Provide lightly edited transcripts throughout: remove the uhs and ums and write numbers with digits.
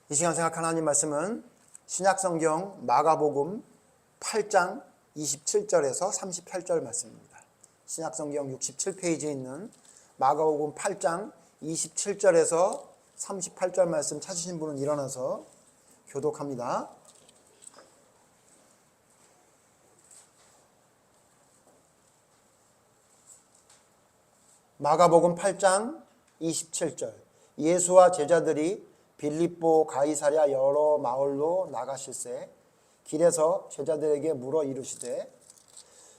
이 시간 생각하는 하나님 말씀은 신약성경 마가복음 8장 27절에서 38절 말씀입니다. 신약성경 67페이지에 있는 마가복음 8장 27절에서 38절 말씀 찾으신 분은 일어나서 교독합니다. 마가복음 8장 27절. 예수와 제자들이 빌립보 가이사랴 여러 마을로 나가실새 길에서 제자들에게 물어 이르시되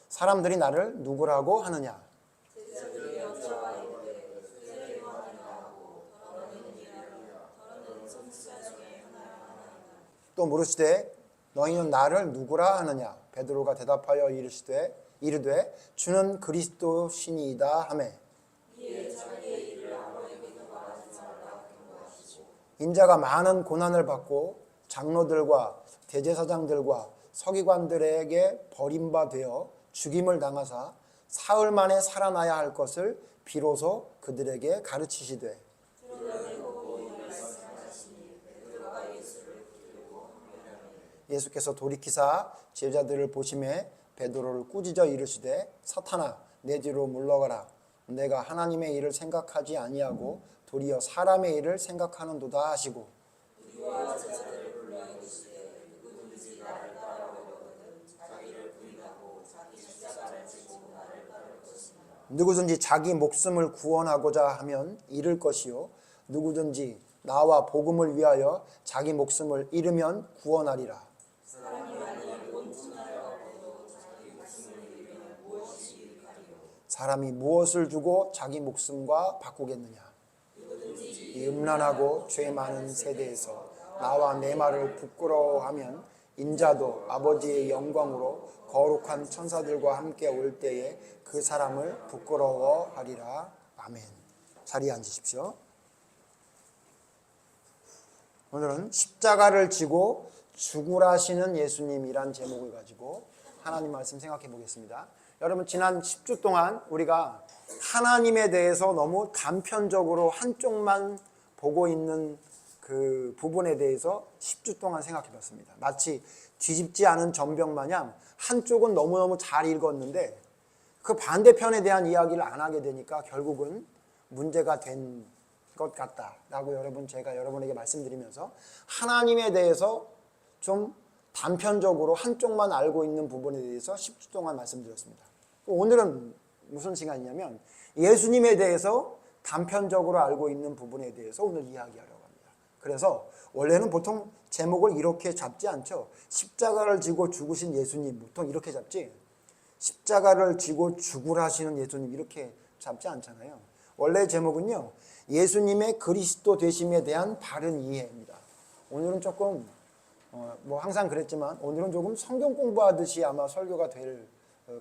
사람들이 나를 누구라고 하느냐? 또 물으시되 너희는 나를 누구라 하느냐? 베드로가 대답하여 이르되 주는 그리스도 신이이다 하매 인자가 많은 고난을 받고 장로들과 대제사장들과 서기관들에게 버림받아 죽임을 당하사 사흘 만에 살아나야 할 것을 비로소 그들에게 가르치시되 예수께서 돌이키사 제자들을 보시매 베드로를 꾸짖어 이르시되 사탄아 내 뒤로 물러가라. 내가 하나님의 일을 생각하지 아니하고 도리어 사람의 일을 생각하는도다 하시고 누구든지 자기 목숨을 구원하고자 하면 잃을 것이요 누구든지 나와 복음을 위하여 자기 목숨을 잃으면 구원하리라. 사람이 무엇을 주고 자기 목숨과 바꾸겠느냐? 이 음란하고 죄 많은 세대에서 나와 내 말을 부끄러워하면 인자도 아버지의 영광으로 거룩한 천사들과 함께 올 때에 그 사람을 부끄러워하리라. 아멘. 자리에 앉으십시오. 오늘은 십자가를 지고 죽으라시는 예수님이란 제목을 가지고 하나님 말씀 생각해 보겠습니다. 여러분 지난 10주 동안 우리가 하나님에 대해서 너무 단편적으로 한쪽만 보고 있는 그 부분에 대해서 10주 동안 생각해 봤습니다. 마치 뒤집지 않은 전병 마냥 한쪽은 너무너무 잘 읽었는데 그 반대편에 대한 이야기를 안 하게 되니까 결국은 문제가 된 것 같다라고 제가 여러분에게 말씀드리면서 하나님에 대해서 좀 단편적으로 한쪽만 알고 있는 부분에 대해서 10주 동안 말씀드렸습니다. 오늘은 무슨 시간이냐면 예수님에 대해서 단편적으로 알고 있는 부분에 대해서 오늘 이야기하려고 합니다. 그래서 원래는 보통 제목을 이렇게 잡지 않죠. 십자가를 지고 죽으신 예수님, 보통 이렇게 잡지. 십자가를 지고 죽으라시는 예수님 이렇게 잡지 않잖아요. 원래 제목은요. 예수님의 그리스도 되심에 대한 바른 이해입니다. 오늘은 조금 항상 그랬지만 오늘은 조금 성경 공부하듯이 아마 설교가 될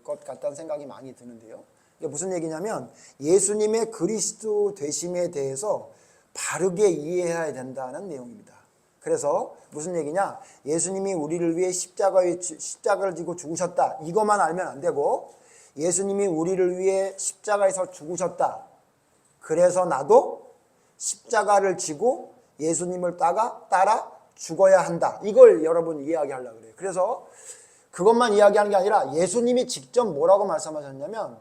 것 같다는 생각이 많이 드는데요. 이게 무슨 얘기냐면 예수님의 그리스도 되심에 대해서 바르게 이해해야 된다는 내용입니다. 그래서 무슨 얘기냐? 예수님이 우리를 위해 십자가를 지고 죽으셨다. 이것만 알면 안 되고 예수님이 우리를 위해 십자가에서 죽으셨다. 그래서 나도 십자가를 지고 예수님을 따라 죽어야 한다. 이걸 여러분 이야기하려고 그래요. 그래서 그것만 이야기하는 게 아니라 예수님이 직접 뭐라고 말씀하셨냐면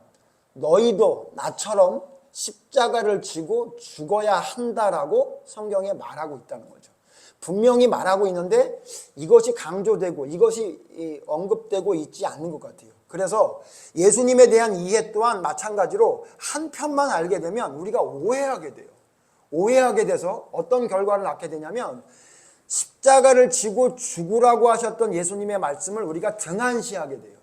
너희도 나처럼 십자가를 지고 죽어야 한다라고 성경에 말하고 있다는 거죠. 분명히 말하고 있는데 이것이 강조되고 이것이 언급되고 있지 않는 것 같아요. 그래서 예수님에 대한 이해 또한 마찬가지로 한 편만 알게 되면 우리가 오해하게 돼요. 오해하게 돼서 어떤 결과를 낳게 되냐면 십자가를 지고 죽으라고 하셨던 예수님의 말씀을 우리가 등한시하게 돼요.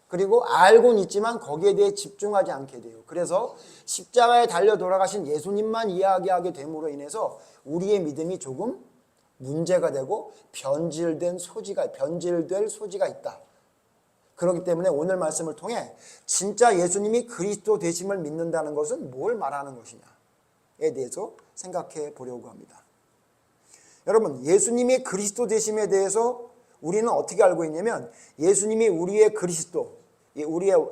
그리고 알고는 있지만 거기에 대해 집중하지 않게 돼요. 그래서 십자가에 달려 돌아가신 예수님만 이야기하게 됨으로 인해서 우리의 믿음이 조금 문제가 되고 변질될 소지가 있다. 그렇기 때문에 오늘 말씀을 통해 진짜 예수님이 그리스도 되심을 믿는다는 것은 뭘 말하는 것이냐에 대해서 생각해 보려고 합니다. 여러분, 예수님의 그리스도 되심에 대해서 우리는 어떻게 알고 있냐면 예수님이 우리의 그리스도,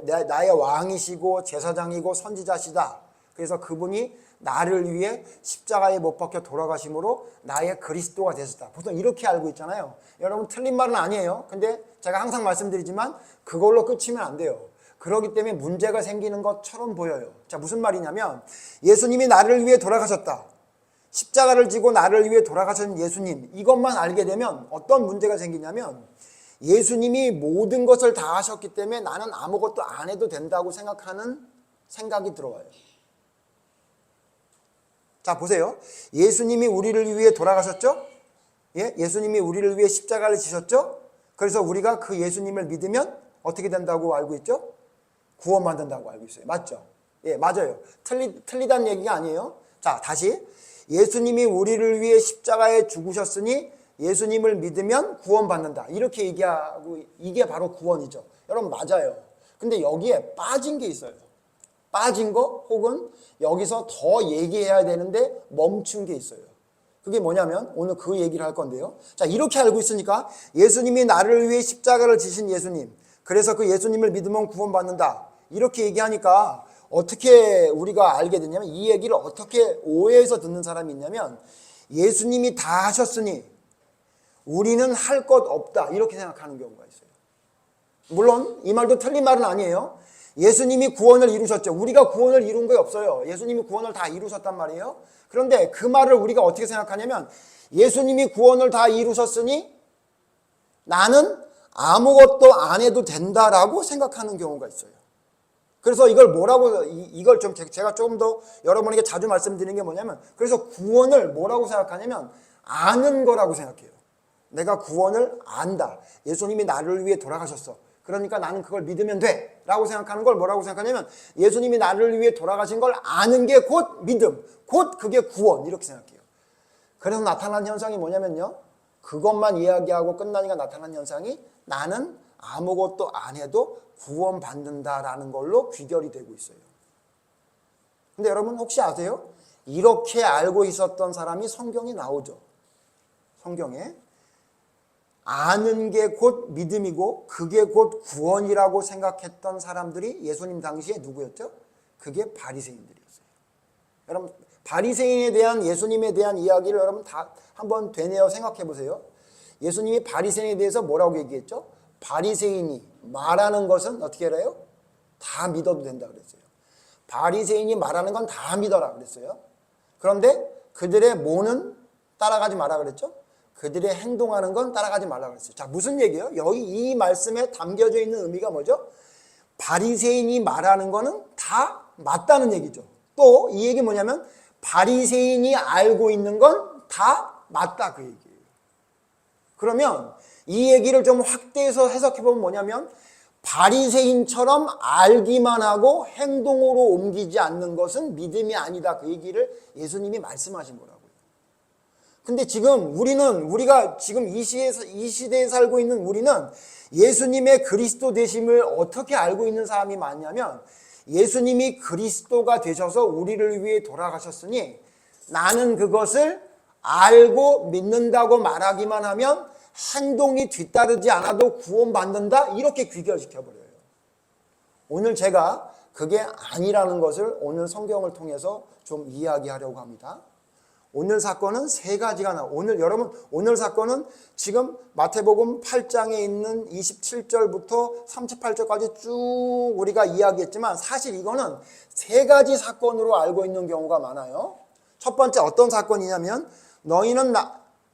나의 왕이시고 제사장이고 선지자시다. 그래서 그분이 나를 위해 십자가에 못 박혀 돌아가심으로 나의 그리스도가 되셨다. 보통 이렇게 알고 있잖아요. 여러분 틀린 말은 아니에요. 근데 제가 항상 말씀드리지만 그걸로 끝이면 안 돼요. 그렇기 때문에 문제가 생기는 것처럼 보여요. 자, 무슨 말이냐면 예수님이 나를 위해 돌아가셨다. 십자가를 지고 나를 위해 돌아가신 예수님, 이것만 알게 되면 어떤 문제가 생기냐면 예수님이 모든 것을 다 하셨기 때문에 나는 아무것도 안 해도 된다고 생각하는 생각이 들어와요. 자, 보세요. 예수님이 우리를 위해 돌아가셨죠? 예? 예수님이 우리를 위해 십자가를 지셨죠? 그래서 우리가 그 예수님을 믿으면 어떻게 된다고 알고 있죠? 구원받는다고 알고 있어요. 맞죠? 예, 맞아요. 틀리다는 얘기가 아니에요. 자, 다시. 예수님이 우리를 위해 십자가에 죽으셨으니 예수님을 믿으면 구원받는다. 이렇게 얘기하고 이게 바로 구원이죠. 여러분 맞아요. 근데 여기에 빠진 게 있어요. 빠진 거 혹은 여기서 더 얘기해야 되는데 멈춘 게 있어요. 그게 뭐냐면 오늘 그 얘기를 할 건데요. 자, 이렇게 알고 있으니까 예수님이 나를 위해 십자가를 지신 예수님, 그래서 그 예수님을 믿으면 구원받는다. 이렇게 얘기하니까 어떻게 우리가 알게 되냐면 이 얘기를 어떻게 오해해서 듣는 사람이 있냐면 예수님이 다 하셨으니 우리는 할 것 없다. 이렇게 생각하는 경우가 있어요. 물론 이 말도 틀린 말은 아니에요. 예수님이 구원을 이루셨죠. 우리가 구원을 이룬 게 없어요. 예수님이 구원을 다 이루셨단 말이에요. 그런데 그 말을 우리가 어떻게 생각하냐면 예수님이 구원을 다 이루셨으니 나는 아무것도 안 해도 된다라고 생각하는 경우가 있어요. 그래서 이걸 뭐라고, 이걸 좀 제가 조금 더 여러분에게 자주 말씀드리는 게 뭐냐면 그래서 구원을 뭐라고 생각하냐면 아는 거라고 생각해요. 내가 구원을 안다. 예수님이 나를 위해 돌아가셨어. 그러니까 나는 그걸 믿으면 돼 라고 생각하는 걸 뭐라고 생각하냐면 예수님이 나를 위해 돌아가신 걸 아는 게 곧 믿음, 곧 그게 구원 이렇게 생각해요. 그래서 나타난 현상이 뭐냐면요, 그것만 이야기하고 끝나니까 나타난 현상이 나는 아무것도 안 해도 구원받는다라는 걸로 귀결이 되고 있어요. 근데 여러분 혹시 아세요? 이렇게 알고 있었던 사람이 성경에 나오죠. 성경에 아는 게 곧 믿음이고 그게 곧 구원이라고 생각했던 사람들이 예수님 당시에 누구였죠? 그게 바리새인들이었어요. 여러분 바리새인에 대한 예수님에 대한 이야기를 여러분 다 한번 되뇌어 생각해 보세요. 예수님이 바리새인에 대해서 뭐라고 얘기했죠? 바리새인이 말하는 것은 어떻게 해요? 다 믿어도 된다 그랬어요. 바리새인이 말하는 건 다 믿어라 그랬어요. 그런데 그들의 뭐는 따라가지 마라 그랬죠? 그들의 행동하는 건 따라가지 말라 그랬어요. 자, 무슨 얘기예요? 여기 이 말씀에 담겨져 있는 의미가 뭐죠? 바리새인이 말하는 거는 다 맞다는 얘기죠. 또 이 얘기 뭐냐면 바리새인이 알고 있는 건 다 맞다 그 얘기예요. 그러면 이 얘기를 좀 확대해서 해석해 보면 뭐냐면 바리새인처럼 알기만 하고 행동으로 옮기지 않는 것은 믿음이 아니다 그 얘기를 예수님이 말씀하신 거라고요. 근데 지금 우리가 지금 이 시대에 살고 있는 우리는 예수님의 그리스도 되심을 어떻게 알고 있는 사람이 많냐면 예수님이 그리스도가 되셔서 우리를 위해 돌아가셨으니 나는 그것을 알고 믿는다고 말하기만 하면 행동이 뒤따르지 않아도 구원받는다 이렇게 귀결시켜버려요. 오늘 제가 그게 아니라는 것을 오늘 성경을 통해서 좀 이야기하려고 합니다. 오늘 사건은 세 가지가 여러분 오늘 사건은 지금 마태복음 8장에 있는 27절부터 38절까지 쭉 우리가 이야기했지만 사실 이거는 세 가지 사건으로 알고 있는 경우가 많아요. 첫 번째 어떤 사건이냐면 너희는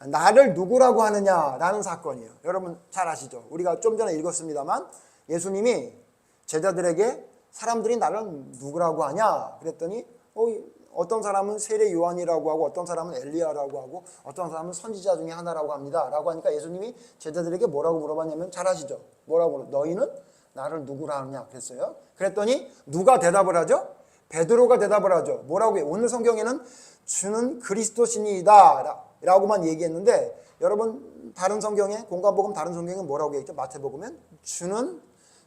나를 누구라고 하느냐라는 사건이에요. 여러분 잘 아시죠? 우리가 좀 전에 읽었습니다만 예수님이 제자들에게 사람들이 나를 누구라고 하냐 그랬더니 어떤 사람은 세례 요한이라고 하고 어떤 사람은 엘리야라고 하고 어떤 사람은 선지자 중에 하나라고 합니다 라고 하니까 예수님이 제자들에게 뭐라고 물어봤냐면 잘 아시죠? 뭐라고 너희는 나를 누구라 하느냐 그랬어요. 그랬더니 누가 대답을 하죠? 베드로가 대답을 하죠. 뭐라고 해요? 오늘 성경에는 주는 그리스도시니이다 라고만 얘기했는데 여러분 다른 성경에 공관복음 다른 성경에 뭐라고 얘기했죠? 마태복음엔 주는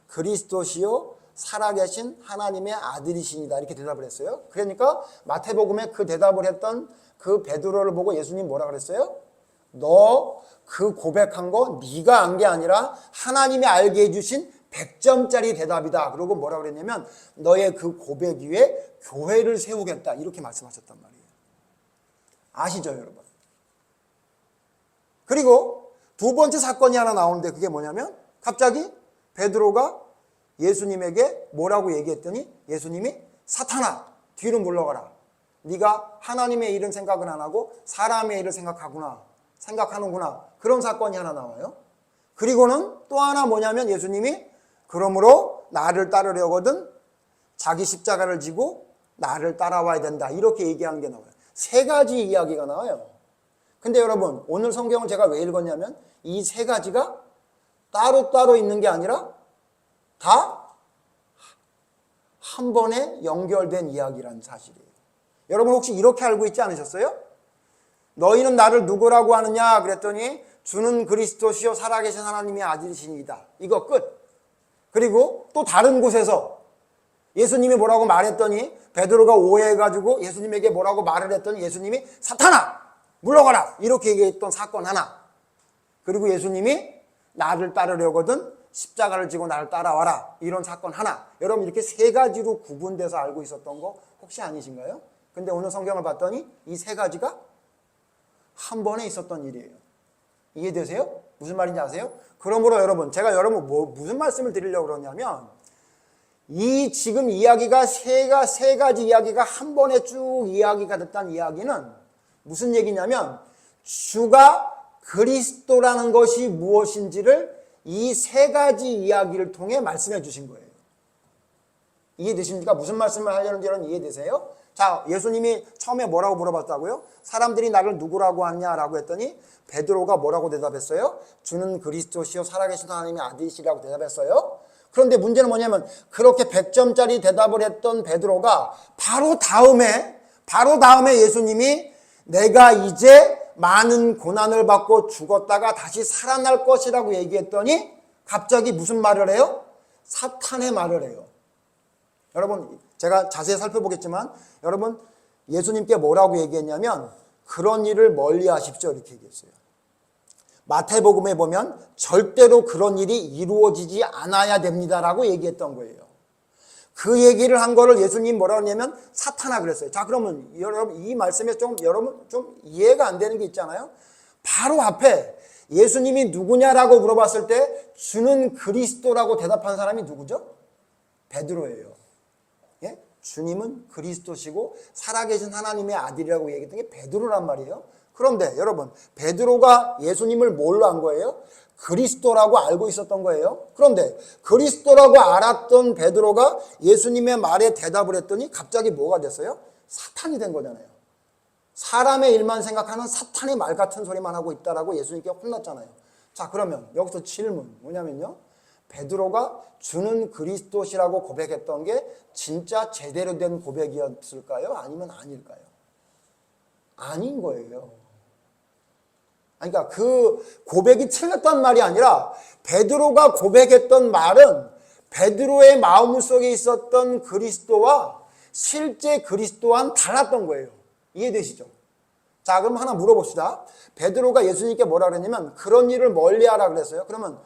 그리스도시요 살아계신 하나님의 아들이시니다 이렇게 대답을 했어요. 그러니까 마태복음에 그 대답을 했던 그 베드로를 보고 예수님 뭐라 그랬어요? 너 그 고백한 거 네가 안 게 아니라 하나님이 알게 해주신 100점짜리 대답이다. 그러고 뭐라 그랬냐면 너의 그 고백 위에 교회를 세우겠다. 이렇게 말씀하셨단 말이에요. 아시죠, 여러분? 그리고 두 번째 사건이 하나 나오는데 그게 뭐냐면 갑자기 베드로가 예수님에게 뭐라고 얘기했더니 예수님이 사탄아 뒤로 물러가라. 네가 하나님의 일은 생각은 안 하고 사람의 일을 생각하는구나. 그런 사건이 하나 나와요. 그리고는 또 하나 뭐냐면 예수님이 그러므로 나를 따르려거든 자기 십자가를 지고 나를 따라와야 된다. 이렇게 얘기하는 게 나와요. 세 가지 이야기가 나와요. 근데 여러분 오늘 성경을 제가 왜 읽었냐면 이 세 가지가 따로따로 있는 게 아니라 다 한 번에 연결된 이야기라는 사실이에요. 여러분 혹시 이렇게 알고 있지 않으셨어요? 너희는 나를 누구라고 하느냐 그랬더니 주는 그리스도시요 살아계신 하나님의 아들이시니이다. 이거 끝. 그리고 또 다른 곳에서 예수님이 뭐라고 말했더니 베드로가 오해해가지고 예수님에게 뭐라고 말을 했더니 예수님이 사탄아 물러가라 이렇게 얘기했던 사건 하나. 그리고 예수님이 나를 따르려거든 십자가를 지고 나를 따라와라 이런 사건 하나. 여러분 이렇게 세 가지로 구분돼서 알고 있었던 거 혹시 아니신가요? 근데 오늘 성경을 봤더니 이 세 가지가 한 번에 있었던 일이에요. 이해되세요? 무슨 말인지 아세요? 그러므로 여러분 제가 여러분 무슨 말씀을 드리려고 그러냐면 이 지금 이야기가 세 가지 이야기가 한 번에 쭉 이야기가 됐다는 이야기는 무슨 얘기냐면 주가 그리스도라는 것이 무엇인지를 이 세 가지 이야기를 통해 말씀해 주신 거예요. 이해되십니까? 무슨 말씀을 하려는지 여러분 이해되세요? 자, 예수님이 처음에 뭐라고 물어봤다고요? 사람들이 나를 누구라고 하냐라고 했더니 베드로가 뭐라고 대답했어요? 주는 그리스도시요 살아계신 하나님의 아들이시라고 대답했어요. 그런데 문제는 뭐냐면 그렇게 100점짜리 대답을 했던 베드로가 바로 다음에 예수님이 내가 이제 많은 고난을 받고 죽었다가 다시 살아날 것이라고 얘기했더니 갑자기 무슨 말을 해요? 사탄의 말을 해요. 여러분 제가 자세히 살펴보겠지만 여러분 예수님께 뭐라고 얘기했냐면 그런 일을 멀리 하십시오 이렇게 얘기했어요. 마태복음에 보면 절대로 그런 일이 이루어지지 않아야 됩니다라고 얘기했던 거예요. 그 얘기를 한 거를 예수님 뭐라고 했냐면 사탄아 그랬어요. 자 그러면 여러분 이 말씀에 여러분 좀 이해가 안 되는 게 있잖아요. 바로 앞에 예수님이 누구냐라고 물어봤을 때 주는 그리스도라고 대답한 사람이 누구죠? 베드로예요. 예? 주님은 그리스도시고 살아계신 하나님의 아들이라고 얘기했던 게 베드로란 말이에요. 그런데 여러분 베드로가 예수님을 뭘로 한 거예요? 그리스도라고 알고 있었던 거예요. 그런데 그리스도라고 알았던 베드로가 예수님의 말에 대답을 했더니 갑자기 뭐가 됐어요? 사탄이 된 거잖아요. 사람의 일만 생각하는 사탄의 말 같은 소리만 하고 있다라고 예수님께 혼났잖아요. 자 그러면 여기서 질문 뭐냐면요. 베드로가 주는 그리스도시라고 고백했던 게 진짜 제대로 된 고백이었을까요? 아니면 아닐까요? 아닌 거예요. 그러니까 그 고백이 틀렸단 말이 아니라 베드로가 고백했던 말은 베드로의 마음속에 있었던 그리스도와 실제 그리스도와는 달랐던 거예요. 이해되시죠? 자 그럼 하나 물어봅시다. 베드로가 예수님께 뭐라 그랬냐면 그런 일을 멀리하라 그랬어요. 그러면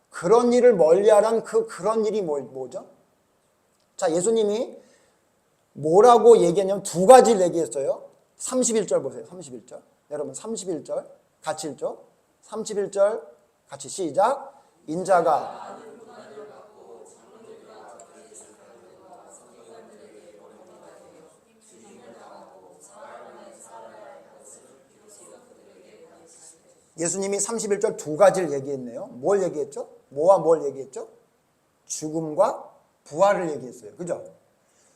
그런 일을 멀리하란 그런 일이 뭐죠? 자 예수님이 뭐라고 얘기했냐면 두 가지를 얘기했어요. 31절 보세요. 31절. 여러분 31절 같이 읽죠. 31절 같이 시작. 인자가 예수님이 31절 두 가지를 얘기했네요. 뭘 얘기했죠? 뭐와 뭘 얘기했죠? 죽음과 부활을 얘기했어요. 그죠?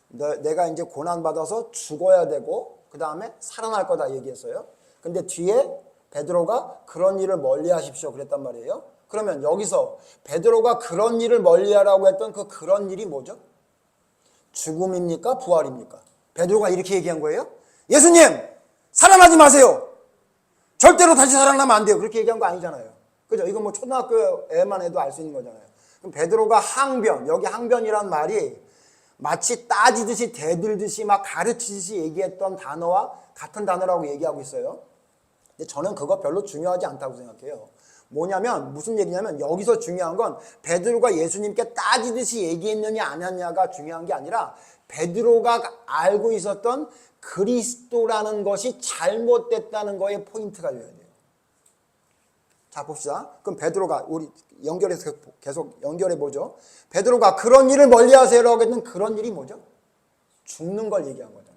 내가 이제 고난받아서 죽어야 되고 그 다음에 살아날 거다 얘기했어요. 근데 뒤에 베드로가 그런 일을 멀리 하십시오 그랬단 말이에요. 그러면 여기서 베드로가 그런 일을 멀리 하라고 했던 그런 일이 뭐죠? 죽음입니까? 부활입니까? 베드로가 이렇게 얘기한 거예요. 예수님! 살아나지 마세요! 절대로 다시 살아나면 안 돼요. 그렇게 얘기한 거 아니잖아요. 그죠? 이건 뭐 초등학교 애만 해도 알 수 있는 거잖아요. 그럼 베드로가 항변, 여기 항변이란 말이 마치 따지듯이 대들듯이 막 가르치듯이 얘기했던 단어와 같은 단어라고 얘기하고 있어요. 근데 저는 그거 별로 중요하지 않다고 생각해요. 뭐냐면 무슨 얘기냐면 여기서 중요한 건 베드로가 예수님께 따지듯이 얘기했느냐 안 했느냐가 중요한 게 아니라 베드로가 알고 있었던 그리스도라는 것이 잘못됐다는 거에 포인트가 되어야 돼요. 자, 봅시다. 그럼 베드로가 우리 연결해서 계속 연결해 보죠. 베드로가 그런 일을 멀리하세요라고 했던 그런 일이 뭐죠? 죽는 걸 얘기한 거잖아요.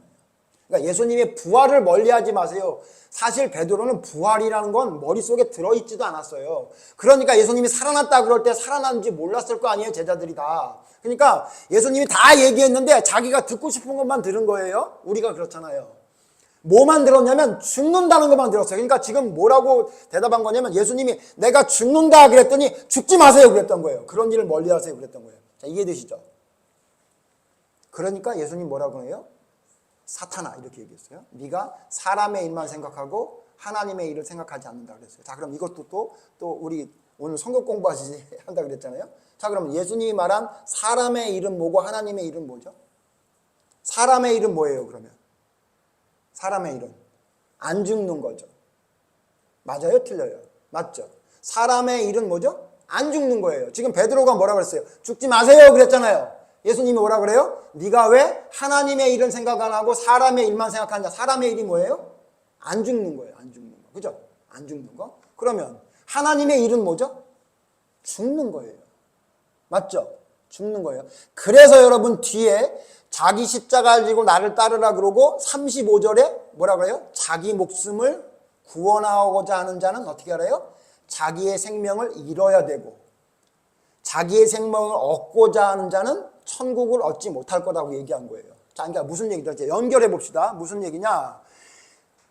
그러니까 예수님의 부활을 멀리하지 마세요. 사실 베드로는 부활이라는 건 머릿속에 들어있지도 않았어요. 그러니까 예수님이 살아났다 그럴 때 살아났는지 몰랐을 거 아니에요, 제자들이 다. 그러니까 예수님이 다 얘기했는데 자기가 듣고 싶은 것만 들은 거예요. 우리가 그렇잖아요. 뭐만 들었냐면 죽는다는 것만 들었어요. 그러니까 지금 뭐라고 대답한 거냐면 예수님이 내가 죽는다 그랬더니 죽지 마세요 그랬던 거예요. 그런 일을 멀리하세요 그랬던 거예요. 자, 이해되시죠? 그러니까 예수님 뭐라고 해요? 사탄아 이렇게 얘기했어요. 네가 사람의 일만 생각하고 하나님의 일을 생각하지 않는다 그랬어요. 자, 그럼 이것도 또 우리 오늘 성경 공부하시지 한다 그랬잖아요. 자, 그러면 예수님이 말한 사람의 일은 뭐고 하나님의 일은 뭐죠? 사람의 일은 뭐예요 그러면? 사람의 일은 안 죽는 거죠. 맞아요? 틀려요? 맞죠? 사람의 일은 뭐죠? 안 죽는 거예요. 지금 베드로가 뭐라고 그랬어요? 죽지 마세요 그랬잖아요. 예수님이 뭐라 그래요? 네가 왜 하나님의 일은 생각 안 하고 사람의 일만 생각하냐? 사람의 일이 뭐예요? 안 죽는 거예요. 안 죽는 거. 그죠? 안 죽는 거. 그러면 하나님의 일은 뭐죠? 죽는 거예요. 맞죠? 죽는 거예요. 그래서 여러분 뒤에 자기 십자가를 지고 나를 따르라 그러고 35절에 뭐라 그래요? 자기 목숨을 구원하고자 하는 자는 어떻게 알아요? 자기의 생명을 잃어야 되고 자기의 생명을 얻고자 하는 자는 천국을 얻지 못할 거라고 얘기한 거예요. 자, 그러니까 무슨 얘기죠? 이제 연결해 봅시다. 무슨 얘기냐?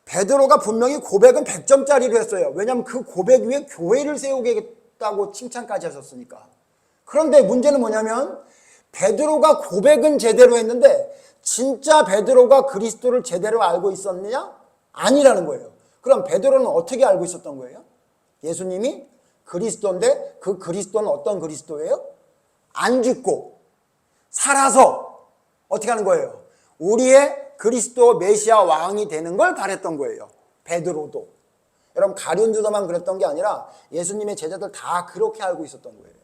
베드로가 분명히 고백은 100점짜리로 했어요. 왜냐하면 그 고백 위에 교회를 세우겠다고 칭찬까지 하셨으니까. 그런데 문제는 뭐냐면 베드로가 고백은 제대로 했는데 진짜 베드로가 그리스도를 제대로 알고 있었느냐? 아니라는 거예요. 그럼 베드로는 어떻게 알고 있었던 거예요? 예수님이 그리스도인데 그 그리스도는 어떤 그리스도예요? 안 죽고 살아서 어떻게 하는 거예요? 우리의 그리스도 메시아 왕이 되는 걸 바랬던 거예요. 베드로도. 여러분 가룟 유다만 그랬던 게 아니라 예수님의 제자들 다 그렇게 알고 있었던 거예요.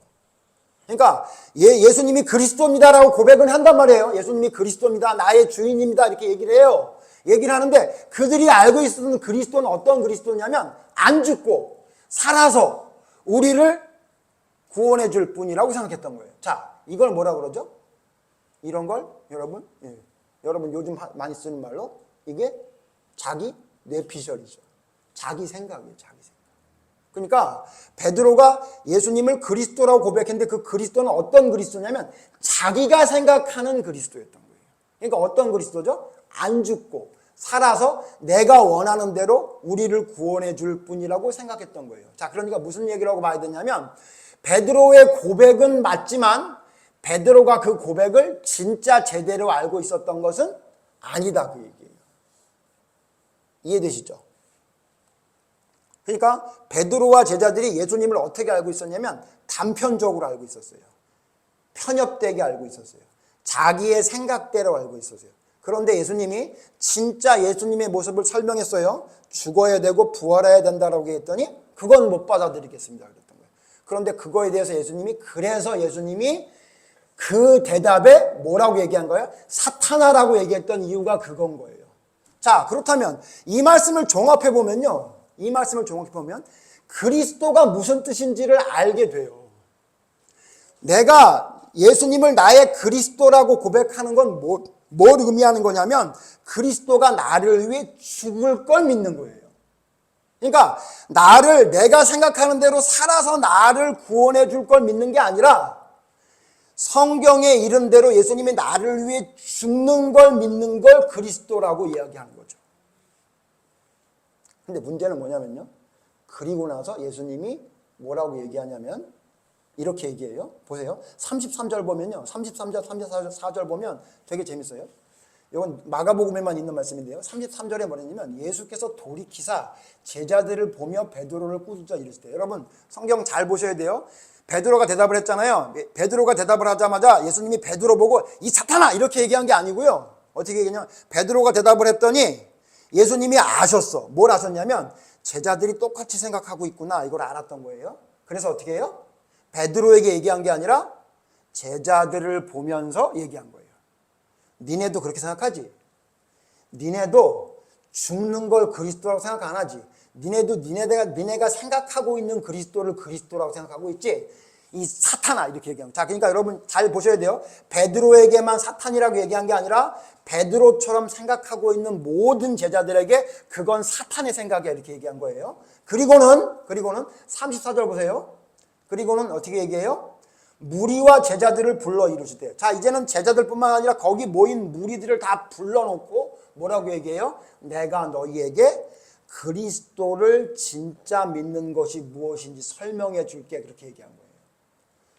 그러니까 예수님이 그리스도입니다라고 고백을 한단 말이에요. 예수님이 그리스도입니다. 나의 주인입니다. 이렇게 얘기를 해요. 얘기를 하는데 그들이 알고 있었던 그리스도는 어떤 그리스도냐면 안 죽고 살아서 우리를 구원해 줄 분이라고 생각했던 거예요. 자, 이걸 뭐라 그러죠? 이런 걸 여러분, 여러분 요즘 많이 쓰는 말로 이게 자기 뇌피셜이죠. 자기 생각이에요. 자기 생각. 그러니까 베드로가 예수님을 그리스도라고 고백했는데 그 그리스도는 어떤 그리스도냐면 자기가 생각하는 그리스도였던 거예요. 그러니까 어떤 그리스도죠? 안 죽고 살아서 내가 원하는 대로 우리를 구원해 줄 분이라고 생각했던 거예요. 자, 그러니까 무슨 얘기라고 봐야 되냐면 베드로의 고백은 맞지만 베드로가 그 고백을 진짜 제대로 알고 있었던 것은 아니다 그 얘기예요. 이해되시죠? 그러니까 베드로와 제자들이 예수님을 어떻게 알고 있었냐면 단편적으로 알고 있었어요. 편협되게 알고 있었어요. 자기의 생각대로 알고 있었어요. 그런데 예수님이 진짜 예수님의 모습을 설명했어요. 죽어야 되고 부활해야 된다라고 했더니 그건 못 받아들이겠습니다 그랬던 거예요. 그런데 그거에 대해서 예수님이 그 대답에 뭐라고 얘기한 거예요? 사탄아라고 얘기했던 이유가 그건 거예요. 자, 그렇다면 이 말씀을 종합해 보면요. 이 말씀을 종합해 보면 그리스도가 무슨 뜻인지를 알게 돼요. 내가 예수님을 나의 그리스도라고 고백하는 건 뭘 의미하는 거냐면 그리스도가 나를 위해 죽을 걸 믿는 거예요. 그러니까 내가 생각하는 대로 살아서 나를 구원해 줄 걸 믿는 게 아니라 성경에 이른 대로 예수님이 나를 위해 죽는 걸 믿는 걸 그리스도라고 이야기하는 거죠. 근데 문제는 뭐냐면요. 그리고 나서 예수님이 뭐라고 얘기하냐면 이렇게 얘기해요. 보세요. 33절 보면요. 33절, 34절 보면 되게 재밌어요. 이건 마가복음에만 있는 말씀인데요. 33절에 뭐냐면 예수께서 돌이키사 제자들을 보며 베드로를 꾸짖어 이르실 때 여러분 성경 잘 보셔야 돼요. 베드로가 대답을 했잖아요. 베드로가 대답을 하자마자 예수님이 베드로 보고 이 사탄아 이렇게 얘기한 게 아니고요. 어떻게 얘기했냐면 베드로가 대답을 했더니 예수님이 아셨어. 뭘 아셨냐면 제자들이 똑같이 생각하고 있구나 이걸 알았던 거예요. 그래서 어떻게 해요? 베드로에게 얘기한 게 아니라 제자들을 보면서 얘기한 거예요. 니네도 그렇게 생각하지? 니네도 죽는 걸 그리스도라고 생각 안 하지? 니네도 니네가 생각하고 있는 그리스도를 그리스도라고 생각하고 있지? 이 사탄아 이렇게 얘기합니다. 자, 그러니까 여러분 잘 보셔야 돼요. 베드로에게만 사탄이라고 얘기한 게 아니라 베드로처럼 생각하고 있는 모든 제자들에게 그건 사탄의 생각이야 이렇게 얘기한 거예요. 그리고는 34절 보세요. 그리고는 어떻게 얘기해요? 무리와 제자들을 불러 이루시되. 자, 이제는 제자들뿐만 아니라 거기 모인 무리들을 다 불러놓고 뭐라고 얘기해요? 내가 너희에게 그리스도를 진짜 믿는 것이 무엇인지 설명해 줄게 그렇게 얘기한 거예요.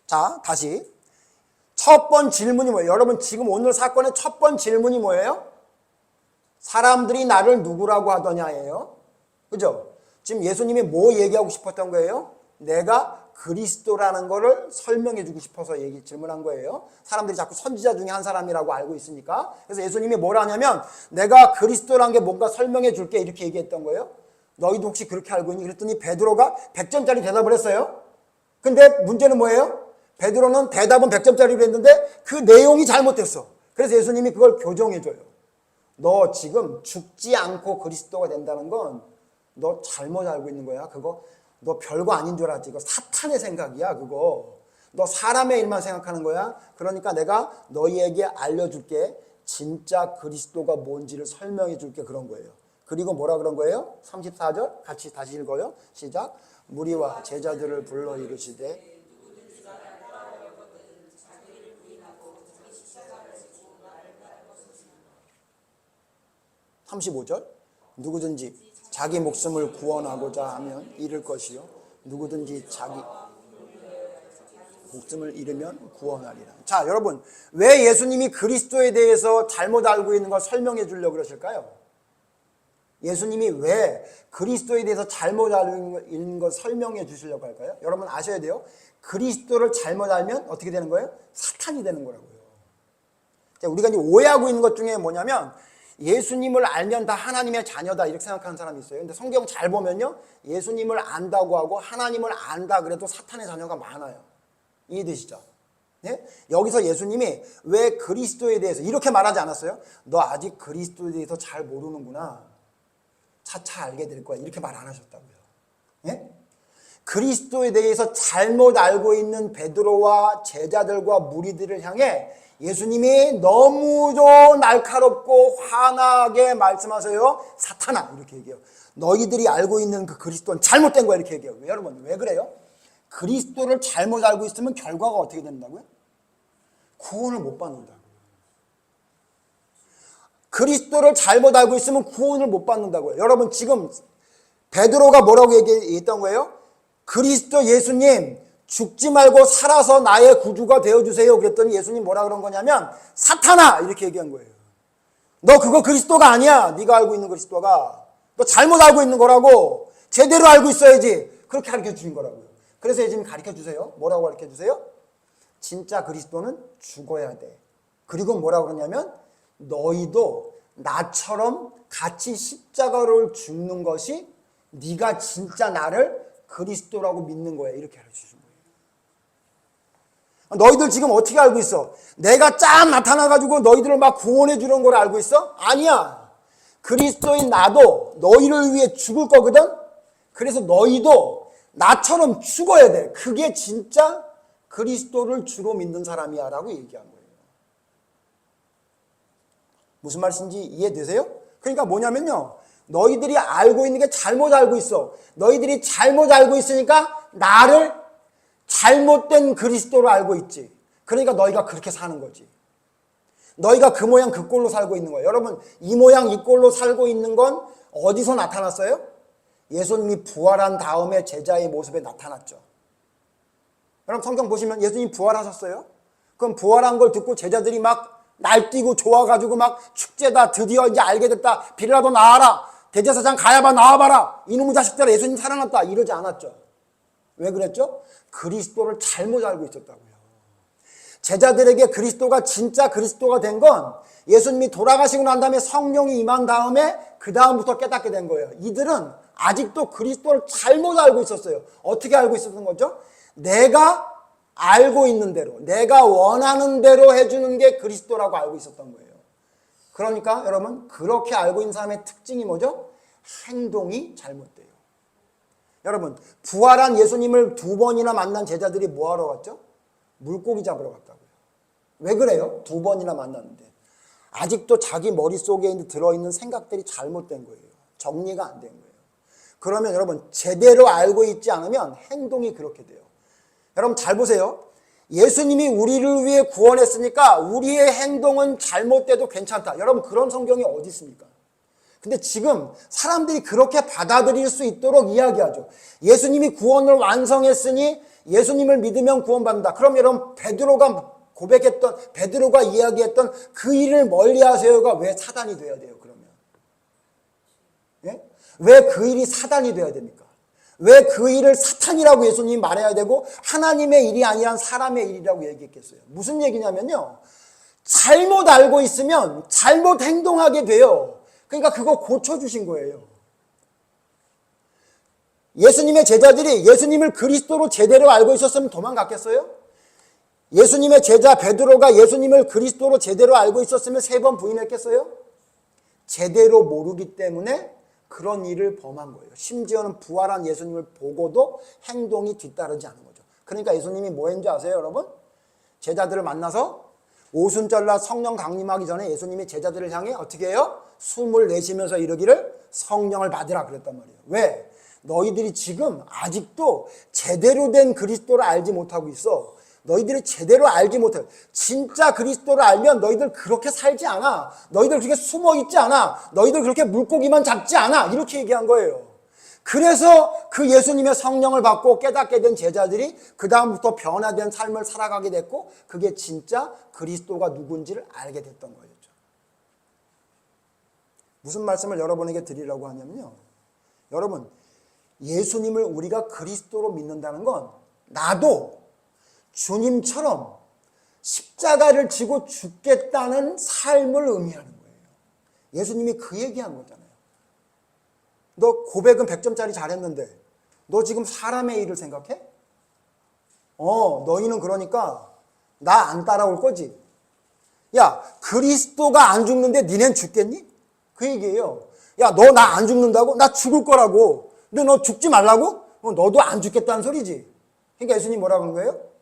자, 다시 첫 번 질문이 뭐예요? 여러분 지금 오늘 사건의 첫 번 질문이 뭐예요? 사람들이 나를 누구라고 하더냐예요. 그죠? 지금 예수님이 뭐 얘기하고 싶었던 거예요? 내가 그리스도라는 거를 설명해 주고 싶어서 질문한 거예요. 사람들이 자꾸 선지자 중에 한 사람이라고 알고 있으니까. 그래서 예수님이 뭐라 하냐면 내가 그리스도라는 게 뭔가 설명해 줄게 이렇게 얘기했던 거예요. 너희도 혹시 그렇게 알고 있니? 그랬더니 베드로가 100점짜리 대답을 했어요. 근데 문제는 뭐예요? 베드로는 대답은 100점짜리로 했는데 그 내용이 잘못됐어. 그래서 예수님이 그걸 교정해줘요. 너 지금 죽지 않고 그리스도가 된다는 건 너 잘못 알고 있는 거야. 그거 너 별거 아닌 줄 알았지. 이거 사탄의 생각이야. 그거 너 사람의 일만 생각하는 거야. 그러니까 내가 너희에게 알려줄게. 진짜 그리스도가 뭔지를 설명해 줄게. 그런 거예요. 그리고 뭐라 그런 거예요? 34절 같이 다시 읽어요. 시작. 무리와 제자들을 불러 이르시되 35절 누구든지 자기 목숨을 구원하고자 하면 잃을 것이요 누구든지 자기 목숨을 잃으면 구원하리라. 자, 여러분 왜 예수님이 그리스도에 대해서 잘못 알고 있는 걸 설명해 주려고 그러실까요? 예수님이 왜 그리스도에 대해서 잘못 알고 있는 걸 설명해 주시려고 할까요? 여러분 아셔야 돼요. 그리스도를 잘못 알면 어떻게 되는 거예요? 사탄이 되는 거라고요. 자, 우리가 이제 오해하고 있는 것 중에 뭐냐면 예수님을 알면 다 하나님의 자녀다 이렇게 생각하는 사람이 있어요. 근데 성경 잘 보면요. 예수님을 안다고 하고 하나님을 안다 그래도 사탄의 자녀가 많아요. 이해되시죠? 네? 여기서 예수님이 왜 그리스도에 대해서 이렇게 말하지 않았어요? 너 아직 그리스도에 대해서 잘 모르는구나. 차차 알게 될 거야. 이렇게 말 안 하셨다고요. 네? 그리스도에 대해서 잘못 알고 있는 베드로와 제자들과 무리들을 향해 예수님이 너무도 날카롭고 환하게 말씀하세요. 사탄아 이렇게 얘기해요. 너희들이 알고 있는 그 그리스도는 잘못된 거야 이렇게 얘기해요. 여러분 왜 그래요? 그리스도를 잘못 알고 있으면 결과가 어떻게 된다고요? 구원을 못 받는다고요. 그리스도를 잘못 알고 있으면 구원을 못 받는다고요. 여러분 지금 베드로가 뭐라고 얘기했던 거예요? 그리스도 예수님 죽지 말고 살아서 나의 구주가 되어주세요. 그랬더니 예수님 뭐라 그런 거냐면 사탄아 이렇게 얘기한 거예요. 너 그거 그리스도가 아니야. 네가 알고 있는 그리스도가. 너 잘못 알고 있는 거라고. 제대로 알고 있어야지. 그렇게 가르쳐 주신 거라고요. 그래서 예수님 가르쳐 주세요. 뭐라고 가르쳐 주세요? 진짜 그리스도는 죽어야 돼. 그리고 뭐라고 그러냐면 너희도 나처럼 같이 십자가를 죽는 것이 네가 진짜 나를 그리스도라고 믿는 거야. 이렇게 가르쳐 주신 거예요. 너희들 지금 어떻게 알고 있어? 내가 쫙 나타나가지고 너희들을 막 구원해 주는 걸 알고 있어? 아니야. 그리스도인 나도 너희를 위해 죽을 거거든? 그래서 너희도 나처럼 죽어야 돼. 그게 진짜 그리스도를 주로 믿는 사람이야 라고 얘기한 거예요. 무슨 말인지 이해되세요? 그러니까 뭐냐면요. 너희들이 알고 있는 게 잘못 알고 있어. 너희들이 잘못 알고 있으니까 나를 잘못된 그리스도로 알고 있지. 그러니까 너희가 그렇게 사는 거지. 너희가 그 모양 그 꼴로 살고 있는 거예요. 여러분 이 모양 이 꼴로 살고 있는 건 어디서 나타났어요? 예수님이 부활한 다음에 제자의 모습에 나타났죠. 여러분 성경 보시면 예수님이 부활하셨어요? 그럼 부활한 걸 듣고 제자들이 막 날뛰고 좋아가지고 막 축제다 드디어 이제 알게 됐다 빌라도 나와라 대제사장 가야바 나와봐라 이놈의 자식들아 예수님 살아났다 이러지 않았죠. 왜 그랬죠? 그리스도를 잘못 알고 있었다고요. 제자들에게 그리스도가 진짜 그리스도가 된 건 예수님이 돌아가시고 난 다음에 성령이 임한 다음에 그 다음부터 깨닫게 된 거예요. 이들은 아직도 그리스도를 잘못 알고 있었어요. 어떻게 알고 있었던 거죠? 내가 알고 있는 대로, 내가 원하는 대로 해주는 게 그리스도라고 알고 있었던 거예요. 그러니까 여러분, 그렇게 알고 있는 사람의 특징이 뭐죠? 행동이 잘못돼요. 여러분, 부활한 예수님을 2번이나 만난 제자들이 뭐하러 갔죠? 물고기 잡으러 갔다고요. 왜 그래요? 2번이나 만났는데. 아직도 자기 머릿속에 들어있는 생각들이 잘못된 거예요. 정리가 안 된 거예요. 그러면 여러분, 제대로 알고 있지 않으면 행동이 그렇게 돼요. 여러분 잘 보세요. 예수님이 우리를 위해 구원했으니까 우리의 행동은 잘못돼도 괜찮다. 여러분, 그런 성경이 어디 있습니까? 근데 지금 사람들이 그렇게 받아들일 수 있도록 이야기하죠. 예수님이 구원을 완성했으니 예수님을 믿으면 구원받는다. 그럼 여러분, 베드로가 이야기했던 그 일을 멀리하세요가 왜 사단이 돼야 돼요? 그러면 예? 왜 그 일이 사단이 돼야 됩니까? 왜 그 일을 사탄이라고 예수님이 말해야 되고 하나님의 일이 아니라 사람의 일이라고 얘기했겠어요? 무슨 얘기냐면요, 잘못 알고 있으면 잘못 행동하게 돼요. 그러니까 그거 고쳐주신 거예요. 예수님의 제자들이 예수님을 그리스도로 제대로 알고 있었으면 도망갔겠어요? 예수님의 제자 베드로가 예수님을 그리스도로 제대로 알고 있었으면 3번 부인했겠어요? 제대로 모르기 때문에 그런 일을 범한 거예요. 심지어는 부활한 예수님을 보고도 행동이 뒤따르지 않은 거죠. 그러니까 예수님이 뭐 했는지 아세요, 여러분? 제자들을 만나서 오순절날 성령 강림하기 전에 예수님이 제자들을 향해 어떻게 해요? 숨을 내쉬면서 이르기를 성령을 받으라 그랬단 말이에요. 왜? 너희들이 지금 아직도 제대로 된 그리스도를 알지 못하고 있어. 너희들이 제대로 알지 못해. 진짜 그리스도를 알면 너희들 그렇게 살지 않아. 너희들 그렇게 숨어 있지 않아. 너희들 그렇게 물고기만 잡지 않아. 이렇게 얘기한 거예요. 그래서 그 예수님의 성령을 받고 깨닫게 된 제자들이 그 다음부터 변화된 삶을 살아가게 됐고, 그게 진짜 그리스도가 누군지를 알게 됐던 거였죠. 무슨 말씀을 여러분에게 드리려고 하냐면요, 여러분, 예수님을 우리가 그리스도로 믿는다는 건 나도 주님처럼 십자가를 지고 죽겠다는 삶을 의미하는 거예요. 예수님이 그 얘기한 거잖아요. 너 고백은 100점짜리 잘했는데 너 지금 사람의 일을 생각해? 너희는 그러니까 나 안 따라올 거지. 야, 그리스도가 안 죽는데 니넨 죽겠니? 그 얘기예요. 야, 너 나 안 죽는다고? 나 죽을 거라고. 근데 너 죽지 말라고? 너도 안 죽겠다는 소리지. 그러니까 예수님 뭐라고 하는 거예요?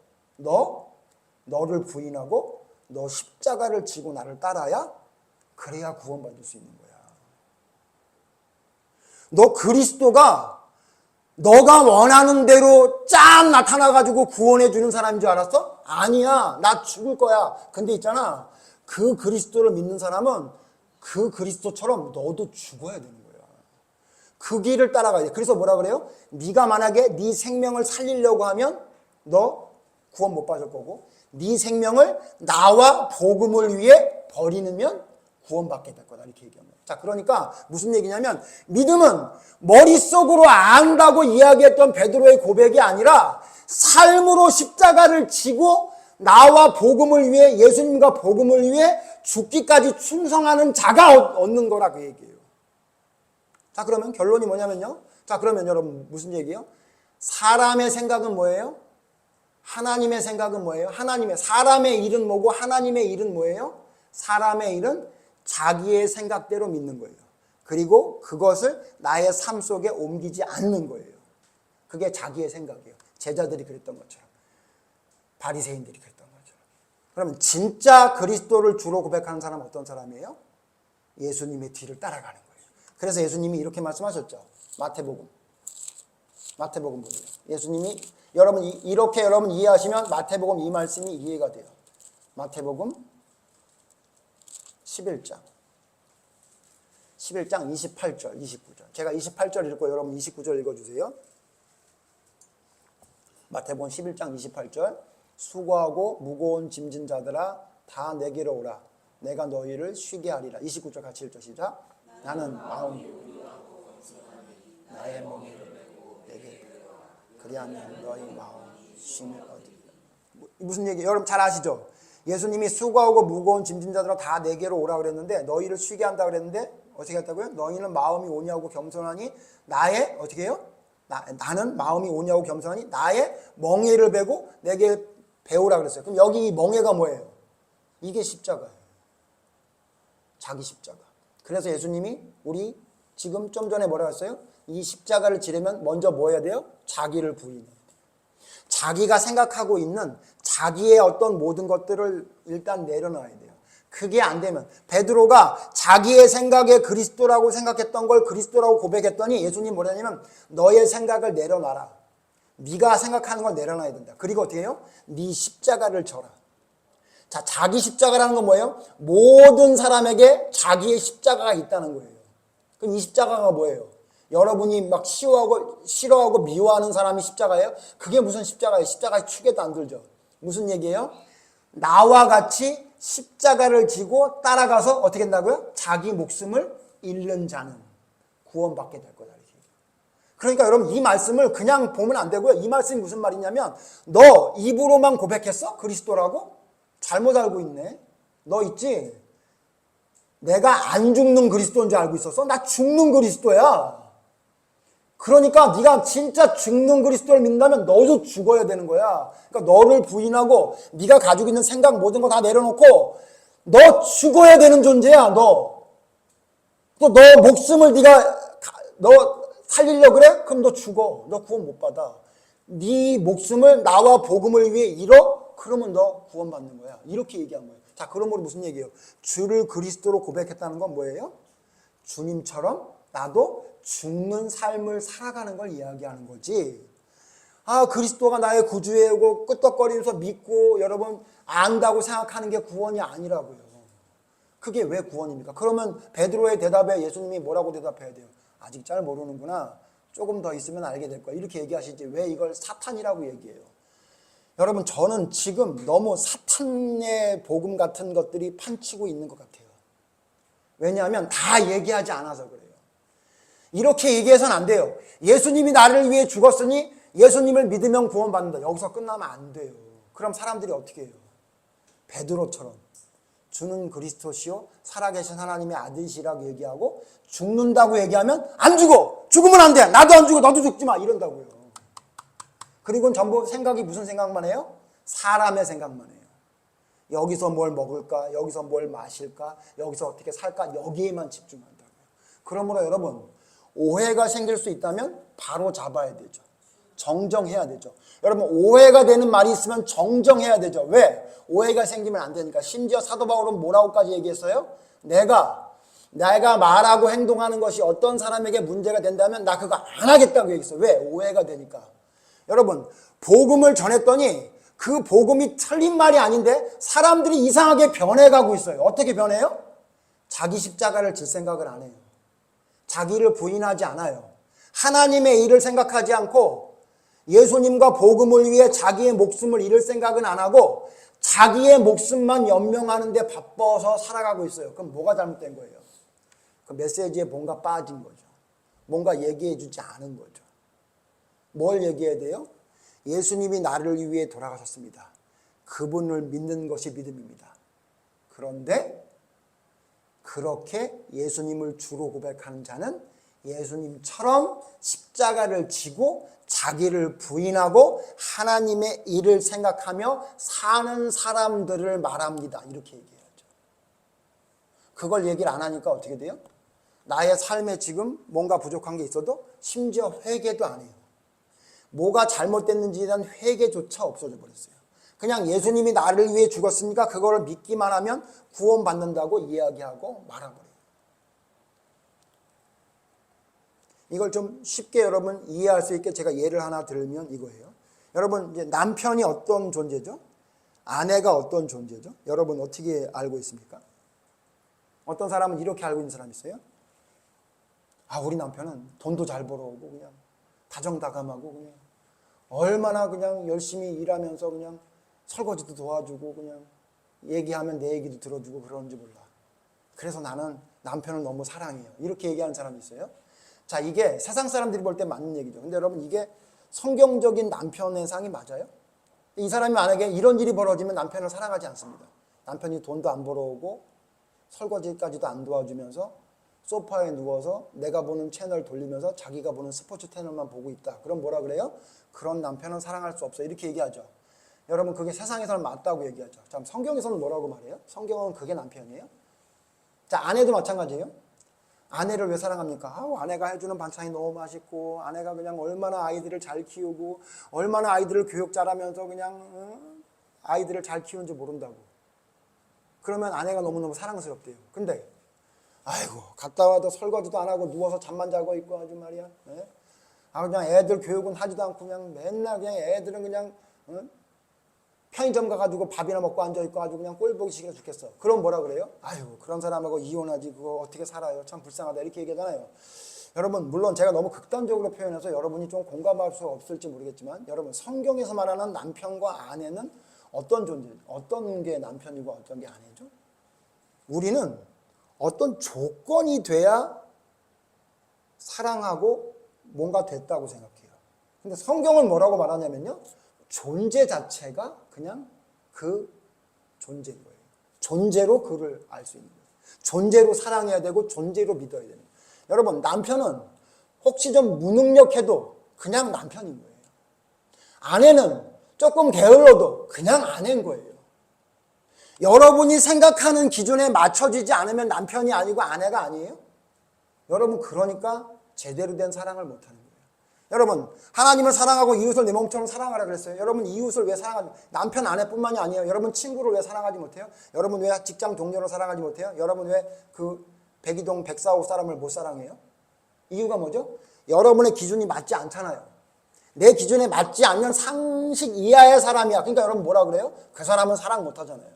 너를 부인하고 너 십자가를 지고 나를 따라야 그래야 구원받을 수 있는 거야. 너 그리스도가 너가 원하는 대로 쫙 나타나가지고 구원해 주는 사람인 줄 알았어? 아니야. 나 죽을 거야. 근데 있잖아, 그 그리스도를 믿는 사람은 그 그리스도처럼 너도 죽어야 되는 거야. 그 길을 따라가야 돼. 그래서 뭐라 그래요? 네가 만약에 네 생명을 살리려고 하면 너 구원 못 받을 거고, 네 생명을 나와 복음을 위해 버리면 구원받게 될 거다. 이렇게 얘기합니다. 자, 그러니까 무슨 얘기냐면, 믿음은 머릿속으로 안다고 이야기했던 베드로의 고백이 아니라 삶으로 십자가를 지고 나와 복음을 위해, 예수님과 복음을 위해 죽기까지 충성하는 자가 얻는 거라 그 얘기예요. 자, 그러면 결론이 뭐냐면요. 자, 그러면 여러분 무슨 얘기예요? 사람의 생각은 뭐예요? 하나님의 생각은 뭐예요? 사람의 일은 뭐고 하나님의 일은 뭐예요? 사람의 일은 자기의 생각대로 믿는 거예요. 그리고 그것을 나의 삶 속에 옮기지 않는 거예요. 그게 자기의 생각이에요. 제자들이 그랬던 것처럼, 바리새인들이 그랬던 것처럼. 그러면 진짜 그리스도를 주로 고백하는 사람은 어떤 사람이에요? 예수님의 뒤를 따라가는 거예요. 그래서 예수님이 이렇게 말씀하셨죠. 마태복음 보세요. 예수님이 이렇게 여러분 이해하시면 마태복음 이 말씀이 이해가 돼요. 마태복음 11장 28절, 29절. 제가 28절 읽고 여러분 29절 읽어주세요. 마태복음 11장 28절. 수고하고 무거운 짐진 자들아 다 내게로 오라. 내가 너희를 쉬게 하리라. 29절 같이 읽죠. 시작. 나는 나의 몸을 내게 그리하면 너희 마음 쉼을 얻으리라. 무슨 얘기예요? 여러분 잘 아시죠? 예수님이 수고하고 무거운 짐진 자들아 다 내게로 오라 그랬는데 너희를 쉬게 한다 그랬는데 어떻게 했다고요? 너희는 마음이 오냐고 겸손하니 나의 어떻게 해요? 나는 마음이 오냐고 겸손하니 나의 멍에를 베고 내게 배우라 그랬어요. 그럼 여기 이 멍에가 뭐예요? 이게 십자가예요. 자기 십자가. 그래서 예수님이 우리 지금 좀 전에 뭐라고 했어요? 이 십자가를 지려면 먼저 뭐 해야 돼요? 자기를 부인해야 돼요. 자기가 생각하고 있는 자기의 어떤 모든 것들을 일단 내려놔야 돼요. 그게 안 되면 베드로가 자기의 생각에 그리스도라고 생각했던 걸 그리스도라고 고백했더니 예수님 뭐라냐면 너의 생각을 내려놔라. 네가 생각하는 걸 내려놔야 된다. 그리고 어떻게 해요? 네 십자가를 져라. 자, 자기 십자가라는 건 뭐예요? 모든 사람에게 자기의 십자가가 있다는 거예요. 그럼 이 십자가가 뭐예요? 여러분이 막 싫어하고 미워하는 사람이 십자가예요? 그게 무슨 십자가예요? 십자가에 축에도 안 들죠. 무슨 얘기예요? 나와 같이 십자가를 지고 따라가서 어떻게 된다고요? 자기 목숨을 잃는 자는 구원받게 될 거다. 그러니까 여러분 이 말씀을 그냥 보면 안 되고요. 이 말씀이 무슨 말이냐면 너 입으로만 고백했어? 그리스도라고? 잘못 알고 있네. 너 있지? 내가 안 죽는 그리스도인 줄 알고 있었어? 나 죽는 그리스도야. 그러니까 네가 진짜 죽는 그리스도를 믿는다면 너도 죽어야 되는 거야. 그러니까 너를 부인하고 네가 가지고 있는 생각 모든 거 다 내려놓고 너 죽어야 되는 존재야. 너 목숨을 너 살리려고 그래? 그럼 너 죽어. 너 구원 못 받아. 네 목숨을 나와 복음을 위해 잃어? 그러면 너 구원받는 거야. 이렇게 얘기한 거예요. 자, 그러므로 무슨 얘기예요? 주를 그리스도로 고백했다는 건 뭐예요? 주님처럼 나도 죽는 삶을 살아가는 걸 이야기하는 거지. 아, 그리스도가 나의 구주이고 끄떡거리면서 믿고 여러분 안다고 생각하는 게 구원이 아니라고요. 그게 왜 구원입니까? 그러면 베드로의 대답에 예수님이 뭐라고 대답해야 돼요? 아직 잘 모르는구나. 조금 더 있으면 알게 될 거야. 이렇게 얘기하시지. 왜 이걸 사탄이라고 얘기해요? 여러분 저는 지금 너무 사탄의 복음 같은 것들이 판치고 있는 것 같아요. 왜냐하면 다 얘기하지 않아서 그래요. 이렇게 얘기해서는 안 돼요. 예수님이 나를 위해 죽었으니 예수님을 믿으면 구원받는다. 여기서 끝나면 안 돼요. 그럼 사람들이 어떻게 해요? 베드로처럼 주는 그리스도시요 살아계신 하나님의 아들이시라고 얘기하고 죽는다고 얘기하면 안 죽어. 죽으면 안 돼. 나도 안 죽어. 너도 죽지 마. 이런다고요. 그리고는 전부 생각이 무슨 생각만 해요? 사람의 생각만 해요. 여기서 뭘 먹을까? 여기서 뭘 마실까? 여기서 어떻게 살까? 여기에만 집중한다고요. 그러므로 여러분 오해가 생길 수 있다면 바로 잡아야 되죠. 정정해야 되죠. 여러분 오해가 되는 말이 있으면 정정해야 되죠. 왜? 오해가 생기면 안 되니까. 심지어 사도 바울은 뭐라고까지 얘기했어요? 내가 말하고 행동하는 것이 어떤 사람에게 문제가 된다면 나 그거 안 하겠다고 얘기했어요. 왜? 오해가 되니까. 여러분 복음을 전했더니 그 복음이 틀린 말이 아닌데 사람들이 이상하게 변해가고 있어요. 어떻게 변해요? 자기 십자가를 질 생각을 안 해요. 자기를 부인하지 않아요. 하나님의 일을 생각하지 않고 예수님과 복음을 위해 자기의 목숨을 잃을 생각은 안 하고 자기의 목숨만 연명하는 데 바빠서 살아가고 있어요. 그럼 뭐가 잘못된 거예요? 그 메시지에 뭔가 빠진 거죠. 뭔가 얘기해 주지 않은 거죠. 뭘 얘기해야 돼요? 예수님이 나를 위해 돌아가셨습니다. 그분을 믿는 것이 믿음입니다. 그런데 그렇게 예수님을 주로 고백하는 자는 예수님처럼 십자가를 지고 자기를 부인하고 하나님의 일을 생각하며 사는 사람들을 말합니다. 이렇게 얘기해야죠. 그걸 얘기를 안 하니까 어떻게 돼요? 나의 삶에 지금 뭔가 부족한 게 있어도 심지어 회개도 안 해요. 뭐가 잘못됐는지에 대한 회개조차 없어져 버렸어요. 그냥 예수님이 나를 위해 죽었으니까 그거를 믿기만 하면 구원받는다고 이야기하고 말아버려요. 이걸 좀 쉽게 여러분 이해할 수 있게 제가 예를 하나 들면 이거예요. 여러분 이제 남편이 어떤 존재죠? 아내가 어떤 존재죠? 여러분 어떻게 알고 있습니까? 어떤 사람은 이렇게 알고 있는 사람이 있어요? 아, 우리 남편은 돈도 잘 벌어오고 그냥 다정다감하고 그냥 얼마나 그냥 열심히 일하면서 그냥 설거지도 도와주고 그냥 얘기하면 내 얘기도 들어주고 그러는지 몰라. 그래서 나는 남편을 너무 사랑해요. 이렇게 얘기하는 사람이 있어요. 자, 이게 세상 사람들이 볼 때 맞는 얘기죠. 근데 여러분 이게 성경적인 남편의 상이 맞아요? 이 사람이 만약에 이런 일이 벌어지면 남편을 사랑하지 않습니다. 남편이 돈도 안 벌어오고 설거지까지도 안 도와주면서 소파에 누워서 내가 보는 채널 돌리면서 자기가 보는 스포츠 채널만 보고 있다. 그럼 뭐라 그래요? 그런 남편은 사랑할 수 없어. 이렇게 얘기하죠. 여러분 그게 세상에서는 맞다고 얘기하죠. 자, 성경에서는 뭐라고 말해요? 성경은 그게 남편이에요? 자, 아내도 마찬가지예요. 아내를 왜 사랑합니까? 아내가 해주는 반찬이 너무 맛있고 아내가 그냥 얼마나 아이들을 잘 키우고 얼마나 아이들을 교육 잘하면서 그냥 아이들을 잘 키우는지 모른다고. 그러면 아내가 너무너무 사랑스럽대요. 근데 아이고 갔다 와도 설거지도 안 하고 누워서 잠만 자고 있고 아주 말이야. 네? 그냥 애들 교육은 하지도 않고 그냥 맨날 그냥 애들은 그냥 편의점 가가지고 밥이나 먹고 앉아있고 아주 그냥 꼴보기 싫어 죽겠어. 그럼 뭐라 그래요? 아유 그런 사람하고 이혼하지 그거 어떻게 살아요? 참 불쌍하다 이렇게 얘기하잖아요. 여러분 물론 제가 너무 극단적으로 표현해서 여러분이 좀 공감할 수 없을지 모르겠지만 여러분 성경에서 말하는 남편과 아내는 어떤 존재, 어떤 게 남편이고 어떤 게 아내죠? 우리는 어떤 조건이 돼야 사랑하고 뭔가 됐다고 생각해요. 근데 성경은 뭐라고 말하냐면요. 존재 자체가 그냥 그 존재인 거예요. 존재로 그를 알 수 있는 거예요. 존재로 사랑해야 되고 존재로 믿어야 되는 거예요. 여러분 남편은 혹시 좀 무능력해도 그냥 남편인 거예요. 아내는 조금 게을러도 그냥 아내인 거예요. 여러분이 생각하는 기준에 맞춰지지 않으면 남편이 아니고 아내가 아니에요? 여러분 그러니까 제대로 된 사랑을 못하는 거예요. 여러분 하나님을 사랑하고 이웃을 내 몸처럼 사랑하라 그랬어요. 여러분 이웃을 왜 사랑하지? 남편 아내뿐만이 아니에요. 여러분 친구를 왜 사랑하지 못해요? 여러분 왜 직장 동료를 사랑하지 못해요? 여러분 왜 그 백이동 104호 사람을 못 사랑해요? 이유가 뭐죠? 여러분의 기준이 맞지 않잖아요. 내 기준에 맞지 않는 상식 이하의 사람이야. 그러니까 여러분 뭐라 그래요? 그 사람은 사랑 못하잖아요.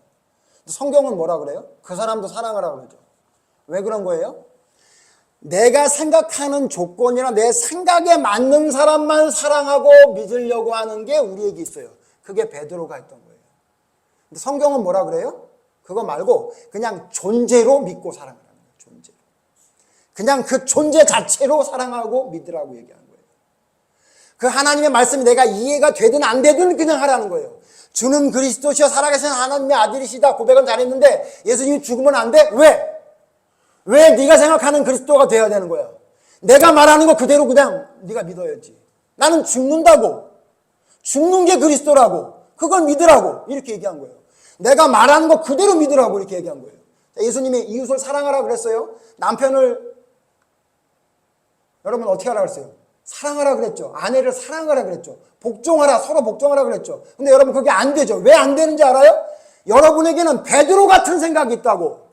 성경은 뭐라 그래요? 그 사람도 사랑하라고 그러죠. 왜 그런 거예요? 내가 생각하는 조건이나 내 생각에 맞는 사람만 사랑하고 믿으려고 하는 게 우리에게 있어요. 그게 베드로가 했던 거예요. 근데 성경은 뭐라 그래요? 그거 말고 그냥 존재로 믿고 사랑하라는 거예요. 존재로. 그냥 그 존재 자체로 사랑하고 믿으라고 얘기하는 거예요. 그 하나님의 말씀이 내가 이해가 되든 안 되든 그냥 하라는 거예요. 주는 그리스도시여 살아계신 하나님의 아들이시다 고백은 잘했는데 예수님이 죽으면 안 돼? 왜? 왜 네가 생각하는 그리스도가 돼야 되는 거야? 내가 말하는 거 그대로 그냥 네가 믿어야지. 나는 죽는다고. 죽는 게 그리스도라고. 그걸 믿으라고. 이렇게 얘기한 거예요. 내가 말하는 거 그대로 믿으라고 이렇게 얘기한 거예요. 예수님이 이웃을 사랑하라 그랬어요. 남편을 여러분 어떻게 하라 그랬어요? 사랑하라 그랬죠. 아내를 사랑하라 그랬죠. 복종하라, 서로 복종하라 그랬죠. 근데 여러분 그게 안 되죠. 왜 안 되는지 알아요? 여러분에게는 베드로 같은 생각이 있다고.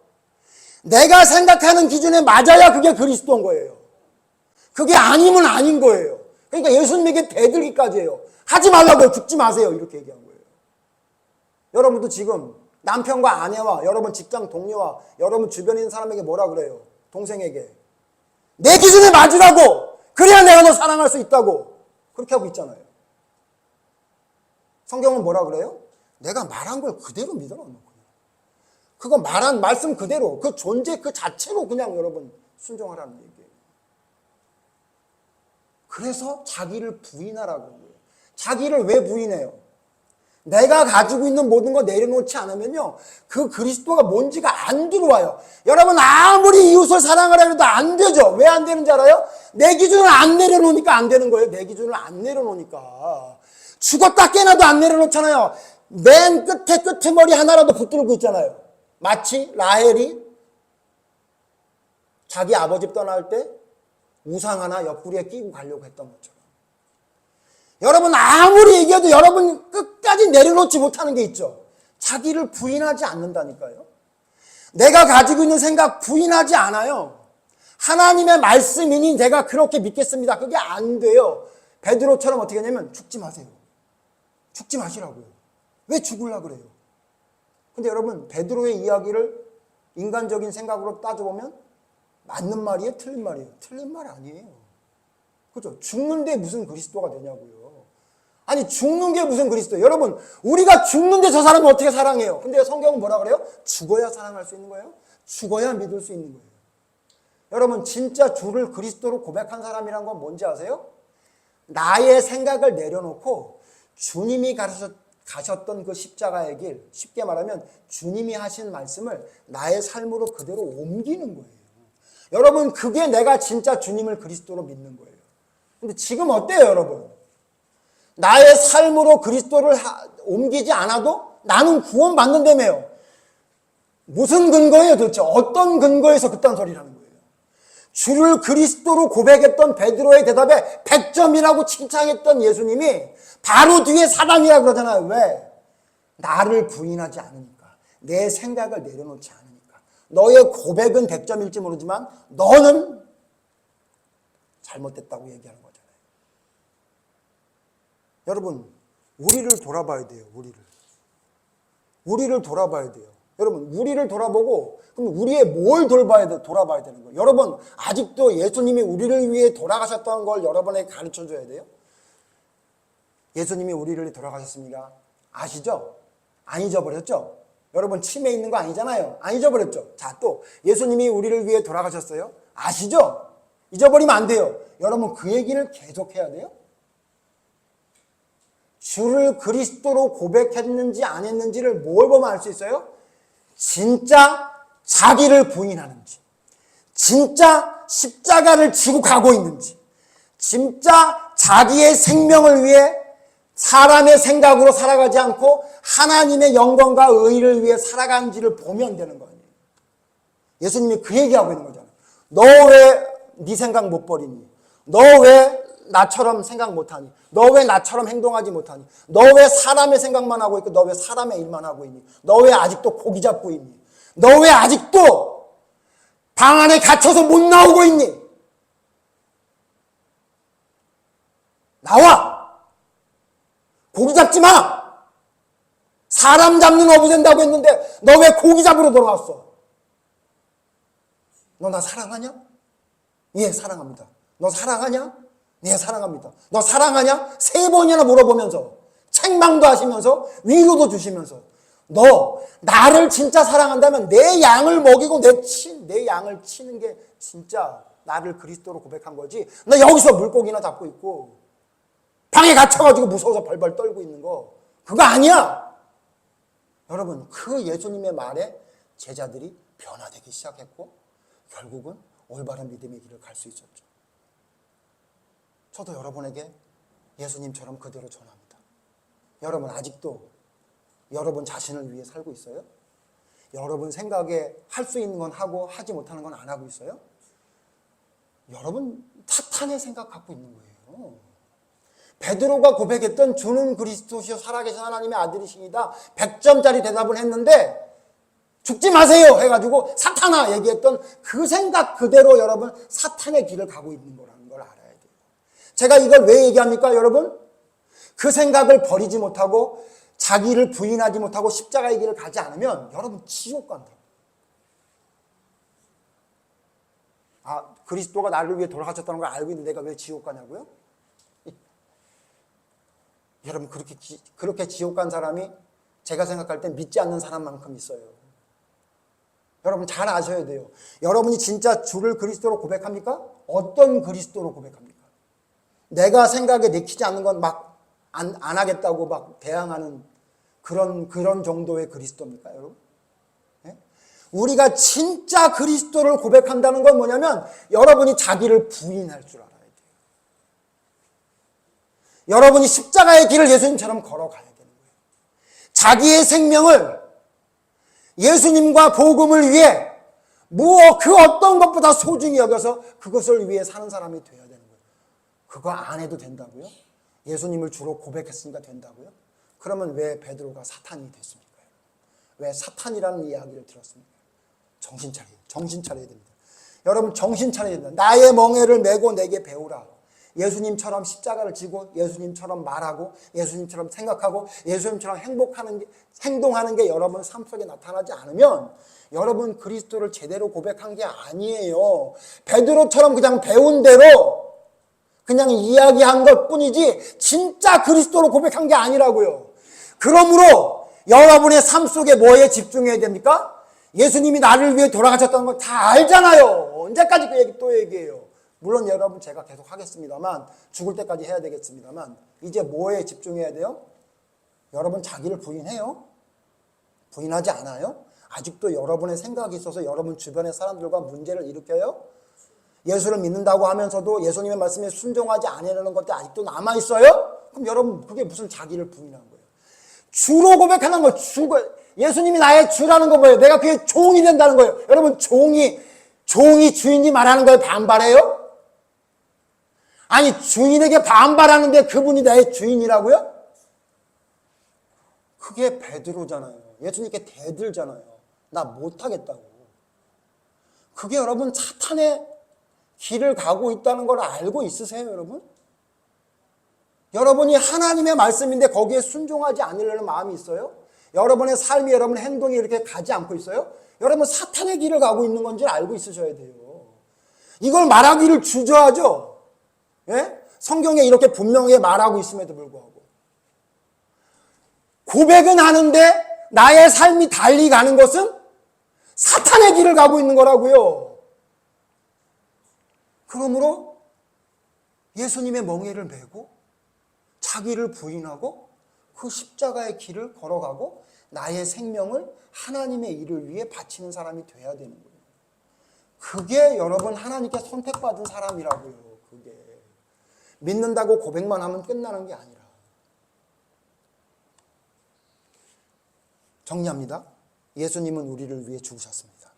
내가 생각하는 기준에 맞아야 그게 그리스도인 거예요. 그게 아니면 아닌 거예요. 그러니까 예수님에게 대들기까지 해요. 하지 말라고요. 죽지 마세요. 이렇게 얘기한 거예요. 여러분도 지금 남편과 아내와 여러분 직장 동료와 여러분 주변에 있는 사람에게 뭐라 그래요? 동생에게. 내 기준에 맞으라고. 그래야 내가 너 사랑할 수 있다고. 그렇게 하고 있잖아요. 성경은 뭐라 그래요? 내가 말한 걸 그대로 믿어라. 그거 말한 말씀 그대로 그 존재 그 자체로 그냥 여러분 순종하라는 얘기예요. 그래서 자기를 부인하라고 해요. 자기를 왜 부인해요? 내가 가지고 있는 모든 거 내려놓지 않으면요 그 그리스도가 뭔지가 안 들어와요. 여러분 아무리 이웃을 사랑하라 해도 안 되죠. 왜 안 되는지 알아요? 내 기준을 안 내려놓으니까 안 되는 거예요. 내 기준을 안 내려놓으니까. 죽었다 깨나도 안 내려놓잖아요. 맨 끝에 끄트머리 하나라도 붙들고 있잖아요. 마치 라헬이 자기 아버지 떠날 때 우상 하나 옆구리에 끼고 가려고 했던 것처럼. 여러분 아무리 얘기해도 여러분 끝까지 내려놓지 못하는 게 있죠. 자기를 부인하지 않는다니까요. 내가 가지고 있는 생각 부인하지 않아요. 하나님의 말씀이니 내가 그렇게 믿겠습니다. 그게 안 돼요. 베드로처럼 어떻게 하냐면 죽지 마세요. 죽지 마시라고요. 왜 죽으려고 그래요? 근데 여러분 베드로의 이야기를 인간적인 생각으로 따져보면 맞는 말이에요? 틀린 말이에요? 틀린 말 아니에요. 그렇죠? 죽는데 무슨 그리스도가 되냐고요. 아니 죽는 게 무슨 그리스도예요? 여러분 우리가 죽는데 저 사람을 어떻게 사랑해요? 근데 성경은 뭐라 그래요? 죽어야 사랑할 수 있는 거예요? 죽어야 믿을 수 있는 거예요. 여러분 진짜 주를 그리스도로 고백한 사람이란 건 뭔지 아세요? 나의 생각을 내려놓고 주님이 가셨던 그 십자가의 길, 쉽게 말하면 주님이 하신 말씀을 나의 삶으로 그대로 옮기는 거예요. 여러분, 그게 내가 진짜 주님을 그리스도로 믿는 거예요. 근데 지금 어때요, 여러분? 나의 삶으로 그리스도를 옮기지 않아도 나는 구원받는다며요. 무슨 근거예요, 도대체? 어떤 근거에서 그딴 소리를 하는 거예요? 주를 그리스도로 고백했던 베드로의 대답에 100점이라고 칭찬했던 예수님이 바로 뒤에 사단이라고 그러잖아요. 왜? 나를 부인하지 않으니까. 내 생각을 내려놓지 않으니까. 너의 고백은 100점일지 모르지만 너는 잘못됐다고 얘기하는 거잖아요. 여러분, 우리를 돌아봐야 돼요. 우리를 돌아봐야 돼요. 여러분, 우리를 돌아보고 그럼 우리의 뭘 돌아봐야 되는 거예요? 여러분, 아직도 예수님이 우리를 위해 돌아가셨다는 걸 여러분에게 가르쳐줘야 돼요? 예수님이 우리를 위해 돌아가셨습니다. 아시죠? 안 잊어버렸죠? 여러분, 치매 있는 거 아니잖아요. 안 잊어버렸죠? 자, 또 예수님이 우리를 위해 돌아가셨어요? 아시죠? 잊어버리면 안 돼요. 여러분, 그 얘기를 계속해야 돼요? 주를 그리스도로 고백했는지 안 했는지를 뭘 보면 알 수 있어요? 진짜 자기를 부인하는지, 진짜 십자가를 지고 가고 있는지, 진짜 자기의 생명을 위해 사람의 생각으로 살아가지 않고 하나님의 영광과 의를 위해 살아가는지를 보면 되는 거 아니에요. 예수님이 그 얘기하고 있는 거잖아요. 너 왜 네 생각 못 버리니? 너 왜 나처럼 생각 못하니? 너 왜 나처럼 행동하지 못하니? 너 왜 사람의 생각만 하고 있고 너 왜 사람의 일만 하고 있니? 너 왜 아직도 고기 잡고 있니? 너 왜 아직도 방 안에 갇혀서 못 나오고 있니? 나와! 고기 잡지 마! 사람 잡는 어부 된다고 했는데 너 왜 고기 잡으러 돌아왔어? 너 나 사랑하냐? 예, 사랑합니다. 너 사랑하냐? 네, 사랑합니다. 너 사랑하냐? 3번이나 물어보면서 책망도 하시면서 위로도 주시면서 너 나를 진짜 사랑한다면 내 양을 먹이고 내 양을 치는 게 진짜 나를 그리스도로 고백한 거지. 너 여기서 물고기나 잡고 있고 방에 갇혀가지고 무서워서 벌벌 떨고 있는 거 그거 아니야. 여러분, 그 예수님의 말에 제자들이 변화되기 시작했고 결국은 올바른 믿음의 길을 갈 수 있었죠. 저도 여러분에게 예수님처럼 그대로 전합니다. 여러분, 아직도 여러분 자신을 위해 살고 있어요? 여러분 생각에 할 수 있는 건 하고 하지 못하는 건 안 하고 있어요? 여러분 사탄의 생각 갖고 있는 거예요. 베드로가 고백했던 주는 그리스도시요 살아계신 하나님의 아들이시니다 100점짜리 대답을 했는데 죽지 마세요 해가지고 사탄아 얘기했던 그 생각 그대로 여러분 사탄의 길을 가고 있는 거라는 걸 알아야 돼요. 제가 이걸 왜 얘기합니까, 여러분? 그 생각을 버리지 못하고 자기를 부인하지 못하고 십자가의 길을 가지 않으면 여러분 지옥 간다고. 아, 그리스도가 나를 위해 돌아가셨다는 걸 알고 있는데 내가 왜 지옥 가냐고요? 여러분, 그렇게 지옥 간 사람이 제가 생각할 땐 믿지 않는 사람만큼 있어요. 여러분 잘 아셔야 돼요. 여러분이 진짜 주를 그리스도로 고백합니까? 어떤 그리스도로 고백합니까? 내가 생각에 내키지 않는 건 막 안 하겠다고 막 대항하는 그런 정도의 그리스도입니까, 여러분? 네? 우리가 진짜 그리스도를 고백한다는 건 뭐냐면 여러분이 자기를 부인할 줄 알아야 돼요. 여러분이 십자가의 길을 예수님처럼 걸어가야 되는 거예요. 자기의 생명을 예수님과 복음을 위해 그 어떤 것보다 소중히 여겨서 그것을 위해 사는 사람이 되어야 되는 거예요. 그거 안 해도 된다고요? 예수님을 주로 고백했으니까 된다고요? 그러면 왜 베드로가 사탄이 됐습니까? 왜 사탄이라는 이야기를 들었습니까? 정신 차려야 됩니다. 여러분 정신 차려야 됩니다. 나의 멍에를 메고 내게 배우라. 예수님처럼 십자가를 지고 예수님처럼 말하고 예수님처럼 생각하고 예수님처럼 행동하는 게 여러분 삶 속에 나타나지 않으면 여러분 그리스도를 제대로 고백한 게 아니에요. 베드로처럼 그냥 배운 대로 그냥 이야기한 것뿐이지 진짜 그리스도로 고백한 게 아니라고요. 그러므로 여러분의 삶 속에 뭐에 집중해야 됩니까? 예수님이 나를 위해 돌아가셨다는 걸 다 알잖아요. 언제까지 그 얘기 또 얘기해요. 물론 여러분 제가 계속 하겠습니다만 죽을 때까지 해야 되겠습니다만 이제 뭐에 집중해야 돼요? 여러분 자기를 부인해요? 부인하지 않아요? 아직도 여러분의 생각이 있어서 여러분 주변의 사람들과 문제를 일으켜요? 예수를 믿는다고 하면서도 예수님의 말씀에 순종하지 않으려는 것들이 아직도 남아있어요? 그럼 여러분 그게 무슨 자기를 부인한 거예요? 주로 고백하는 거, 예수님이 나의 주라는 거 뭐예요? 내가 그의 종이 된다는 거예요. 여러분 종이 주인이 말하는 걸 반발해요? 아니 주인에게 반발하는데 그분이 나의 주인이라고요? 그게 베드로잖아요. 예수님께 대들잖아요. 나 못하겠다고. 그게 여러분 사탄의 길을 가고 있다는 걸 알고 있으세요, 여러분? 여러분이 하나님의 말씀인데 거기에 순종하지 않으려는 마음이 있어요? 여러분의 삶이, 여러분의 행동이 이렇게 가지 않고 있어요? 여러분 사탄의 길을 가고 있는 건지 알고 있으셔야 돼요. 이걸 말하기를 주저하죠? 예? 성경에 이렇게 분명히 말하고 있음에도 불구하고. 고백은 하는데 나의 삶이 달리 가는 것은 사탄의 길을 가고 있는 거라고요. 그러므로 예수님의 멍에를 메고 자기를 부인하고 그 십자가의 길을 걸어가고 나의 생명을 하나님의 일을 위해 바치는 사람이 돼야 되는 거예요. 그게 여러분 하나님께 선택받은 사람이라고요. 그게 믿는다고 고백만 하면 끝나는 게 아니라. 정리합니다. 예수님은 우리를 위해 죽으셨습니다.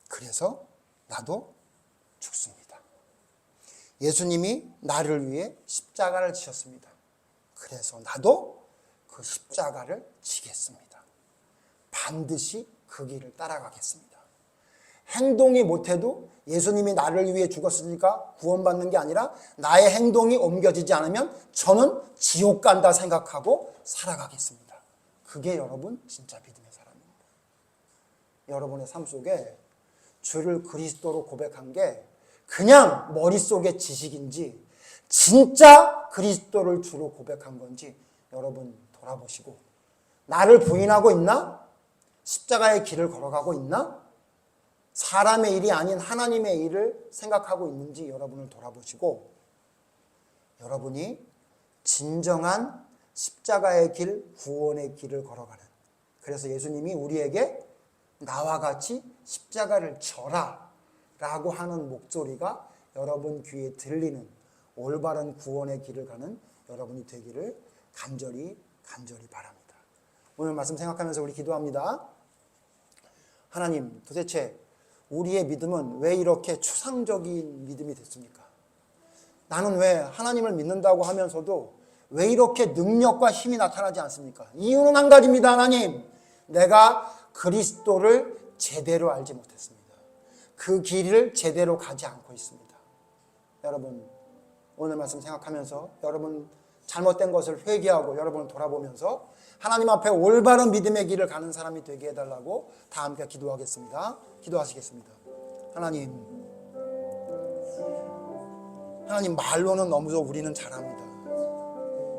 그래서 나도 죽습니다. 예수님이 나를 위해 십자가를 지셨습니다. 그래서 나도 그 십자가를 지겠습니다. 반드시 그 길을 따라가겠습니다. 행동이 못해도 예수님이 나를 위해 죽었으니까 구원받는 게 아니라 나의 행동이 옮겨지지 않으면 저는 지옥 간다 생각하고 살아가겠습니다. 그게 여러분 진짜 믿음의 사람입니다. 여러분의 삶 속에 주를 그리스도로 고백한 게 그냥 머릿속의 지식인지 진짜 그리스도를 주로 고백한 건지 여러분 돌아보시고 나를 부인하고 있나? 십자가의 길을 걸어가고 있나? 사람의 일이 아닌 하나님의 일을 생각하고 있는지 여러분을 돌아보시고 여러분이 진정한 십자가의 길, 구원의 길을 걸어가는, 그래서 예수님이 우리에게 나와 같이 십자가를 져라 라고 하는 목소리가 여러분 귀에 들리는 올바른 구원의 길을 가는 여러분이 되기를 간절히 바랍니다. 오늘 말씀 생각하면서 우리 기도합니다. 하나님, 도대체 우리의 믿음은 왜 이렇게 추상적인 믿음이 됐습니까? 나는 왜 하나님을 믿는다고 하면서도 왜 이렇게 능력과 힘이 나타나지 않습니까? 이유는 한 가지입니다. 하나님, 내가 그리스도를 제대로 알지 못했습니다. 그 길을 제대로 가지 않고 있습니다. 여러분, 오늘 말씀 생각하면서 여러분 잘못된 것을 회개하고 여러분을 돌아보면서 하나님 앞에 올바른 믿음의 길을 가는 사람이 되게 해달라고 다 함께 기도하겠습니다. 기도하시겠습니다. 하나님 말로는 너무 우리는 잘합니다.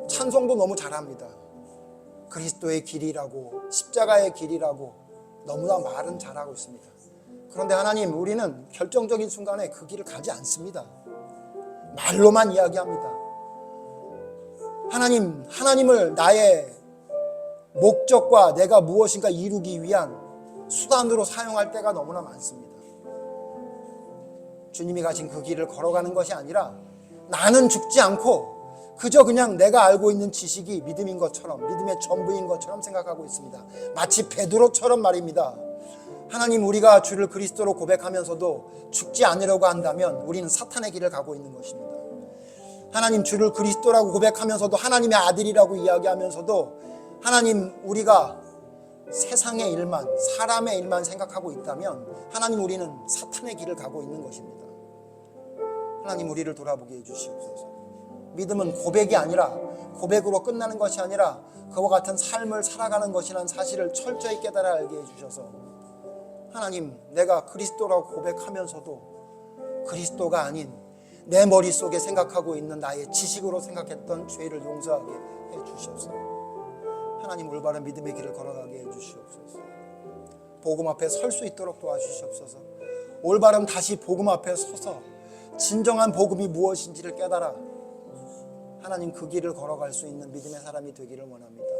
찬송도 너무 잘합니다. 그리스도의 길이라고 십자가의 길이라고 너무나 말은 잘하고 있습니다. 그런데 하나님, 우리는 결정적인 순간에 그 길을 가지 않습니다. 말로만 이야기합니다. 하나님을 나의 목적과 내가 무엇인가 이루기 위한 수단으로 사용할 때가 너무나 많습니다. 주님이 가신 그 길을 걸어가는 것이 아니라 나는 죽지 않고 그저 그냥 내가 알고 있는 지식이 믿음인 것처럼, 믿음의 전부인 것처럼 생각하고 있습니다. 마치 베드로처럼 말입니다. 하나님, 우리가 주를 그리스도로 고백하면서도 죽지 않으려고 한다면 우리는 사탄의 길을 가고 있는 것입니다. 하나님, 주를 그리스도라고 고백하면서도 하나님의 아들이라고 이야기하면서도 하나님, 우리가 세상의 일만, 사람의 일만 생각하고 있다면 하나님, 우리는 사탄의 길을 가고 있는 것입니다. 하나님, 우리를 돌아보게 해주시옵소서. 믿음은 고백이 아니라, 고백으로 끝나는 것이 아니라 그와 같은 삶을 살아가는 것이라는 사실을 철저히 깨달아 알게 해주셔서 하나님, 내가 그리스도라고 고백하면서도 그리스도가 아닌 내 머릿속에 생각하고 있는 나의 지식으로 생각했던 죄를 용서하게 해주시옵소서. 하나님, 올바른 믿음의 길을 걸어가게 해주시옵소서. 복음 앞에 설 수 있도록 도와주시옵소서. 올바른 다시 복음 앞에 서서 진정한 복음이 무엇인지를 깨달아 하나님 그 길을 걸어갈 수 있는 믿음의 사람이 되기를 원합니다.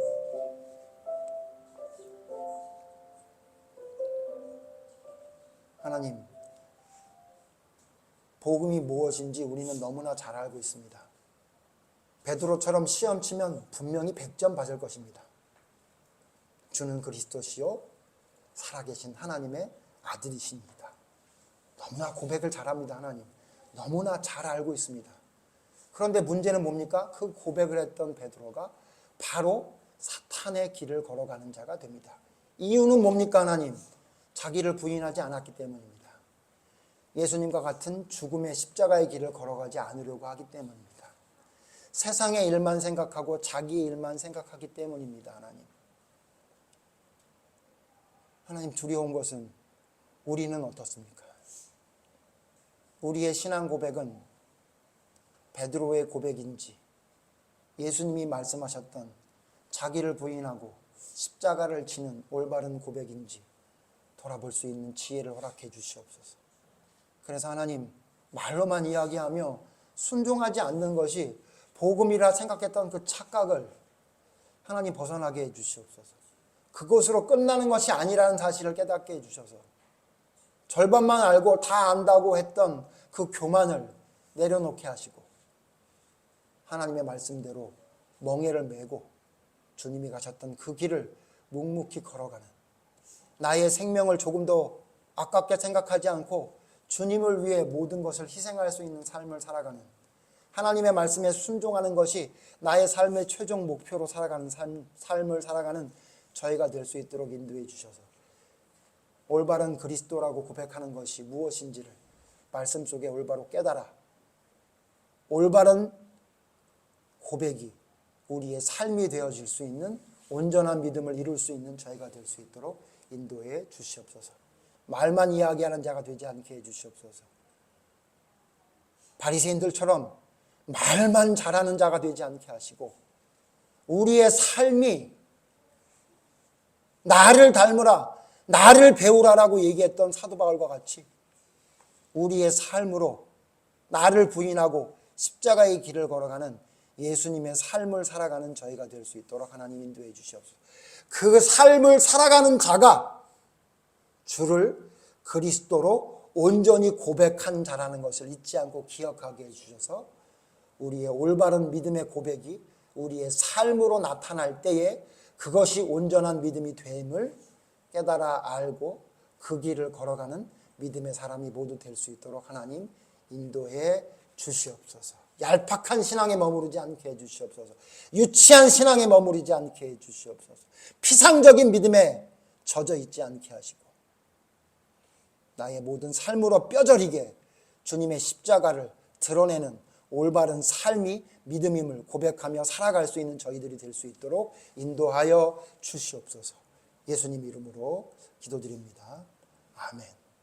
하나님, 복음이 무엇인지 우리는 너무나 잘 알고 있습니다. 베드로처럼 시험 치면 분명히 100점 받을 것입니다. 주는 그리스도시요 살아계신 하나님의 아들이십니다. 너무나 고백을 잘합니다. 하나님 너무나 잘 알고 있습니다. 그런데 문제는 뭡니까? 그 고백을 했던 베드로가 바로 사탄의 길을 걸어가는 자가 됩니다. 이유는 뭡니까? 하나님, 자기를 부인하지 않았기 때문입니다. 예수님과 같은 죽음의 십자가의 길을 걸어가지 않으려고 하기 때문입니다. 세상의 일만 생각하고 자기의 일만 생각하기 때문입니다. 하나님 두려운 것은 우리는 어떻습니까? 우리의 신앙 고백은 베드로의 고백인지 예수님이 말씀하셨던 자기를 부인하고 십자가를 지는 올바른 고백인지 돌아볼 수 있는 지혜를 허락해 주시옵소서. 그래서 하나님, 말로만 이야기하며 순종하지 않는 것이 복음이라 생각했던 그 착각을 하나님 벗어나게 해 주시옵소서. 그것으로 끝나는 것이 아니라는 사실을 깨닫게 해 주셔서 절반만 알고 다 안다고 했던 그 교만을 내려놓게 하시고 하나님의 말씀대로 멍에를 메고 주님이 가셨던 그 길을 묵묵히 걸어가는, 나의 생명을 조금 더 아깝게 생각하지 않고 주님을 위해 모든 것을 희생할 수 있는 삶을 살아가는, 하나님의 말씀에 순종하는 것이 나의 삶의 최종 목표로 살아가는 삶을 살아가는 저희가 될 수 있도록 인도해 주셔서 올바른 그리스도라고 고백하는 것이 무엇인지를 말씀 속에 올바로 깨달아 올바른 고백이 우리의 삶이 되어질 수 있는 온전한 믿음을 이룰 수 있는 저희가 될 수 있도록 인도해 주시옵소서. 말만 이야기하는 자가 되지 않게 해 주시옵소서. 바리새인들처럼 말만 잘하는 자가 되지 않게 하시고 우리의 삶이 나를 닮으라, 나를 배우라라고 얘기했던 사도 바울과 같이 우리의 삶으로 나를 부인하고 십자가의 길을 걸어가는 예수님의 삶을 살아가는 저희가 될 수 있도록 하나님 인도해 주시옵소서. 그 삶을 살아가는 자가 주를 그리스도로 온전히 고백한 자라는 것을 잊지 않고 기억하게 해주셔서 우리의 올바른 믿음의 고백이 우리의 삶으로 나타날 때에 그것이 온전한 믿음이 됨을 깨달아 알고 그 길을 걸어가는 믿음의 사람이 모두 될 수 있도록 하나님 인도해 주시옵소서. 얄팍한 신앙에 머무르지 않게 해주시옵소서. 유치한 신앙에 머무르지 않게 해주시옵소서. 피상적인 믿음에 젖어 있지 않게 하시고 나의 모든 삶으로 뼈저리게 주님의 십자가를 드러내는 올바른 삶이 믿음임을 고백하며 살아갈 수 있는 저희들이 될 수 있도록 인도하여 주시옵소서. 예수님 이름으로 기도드립니다. 아멘.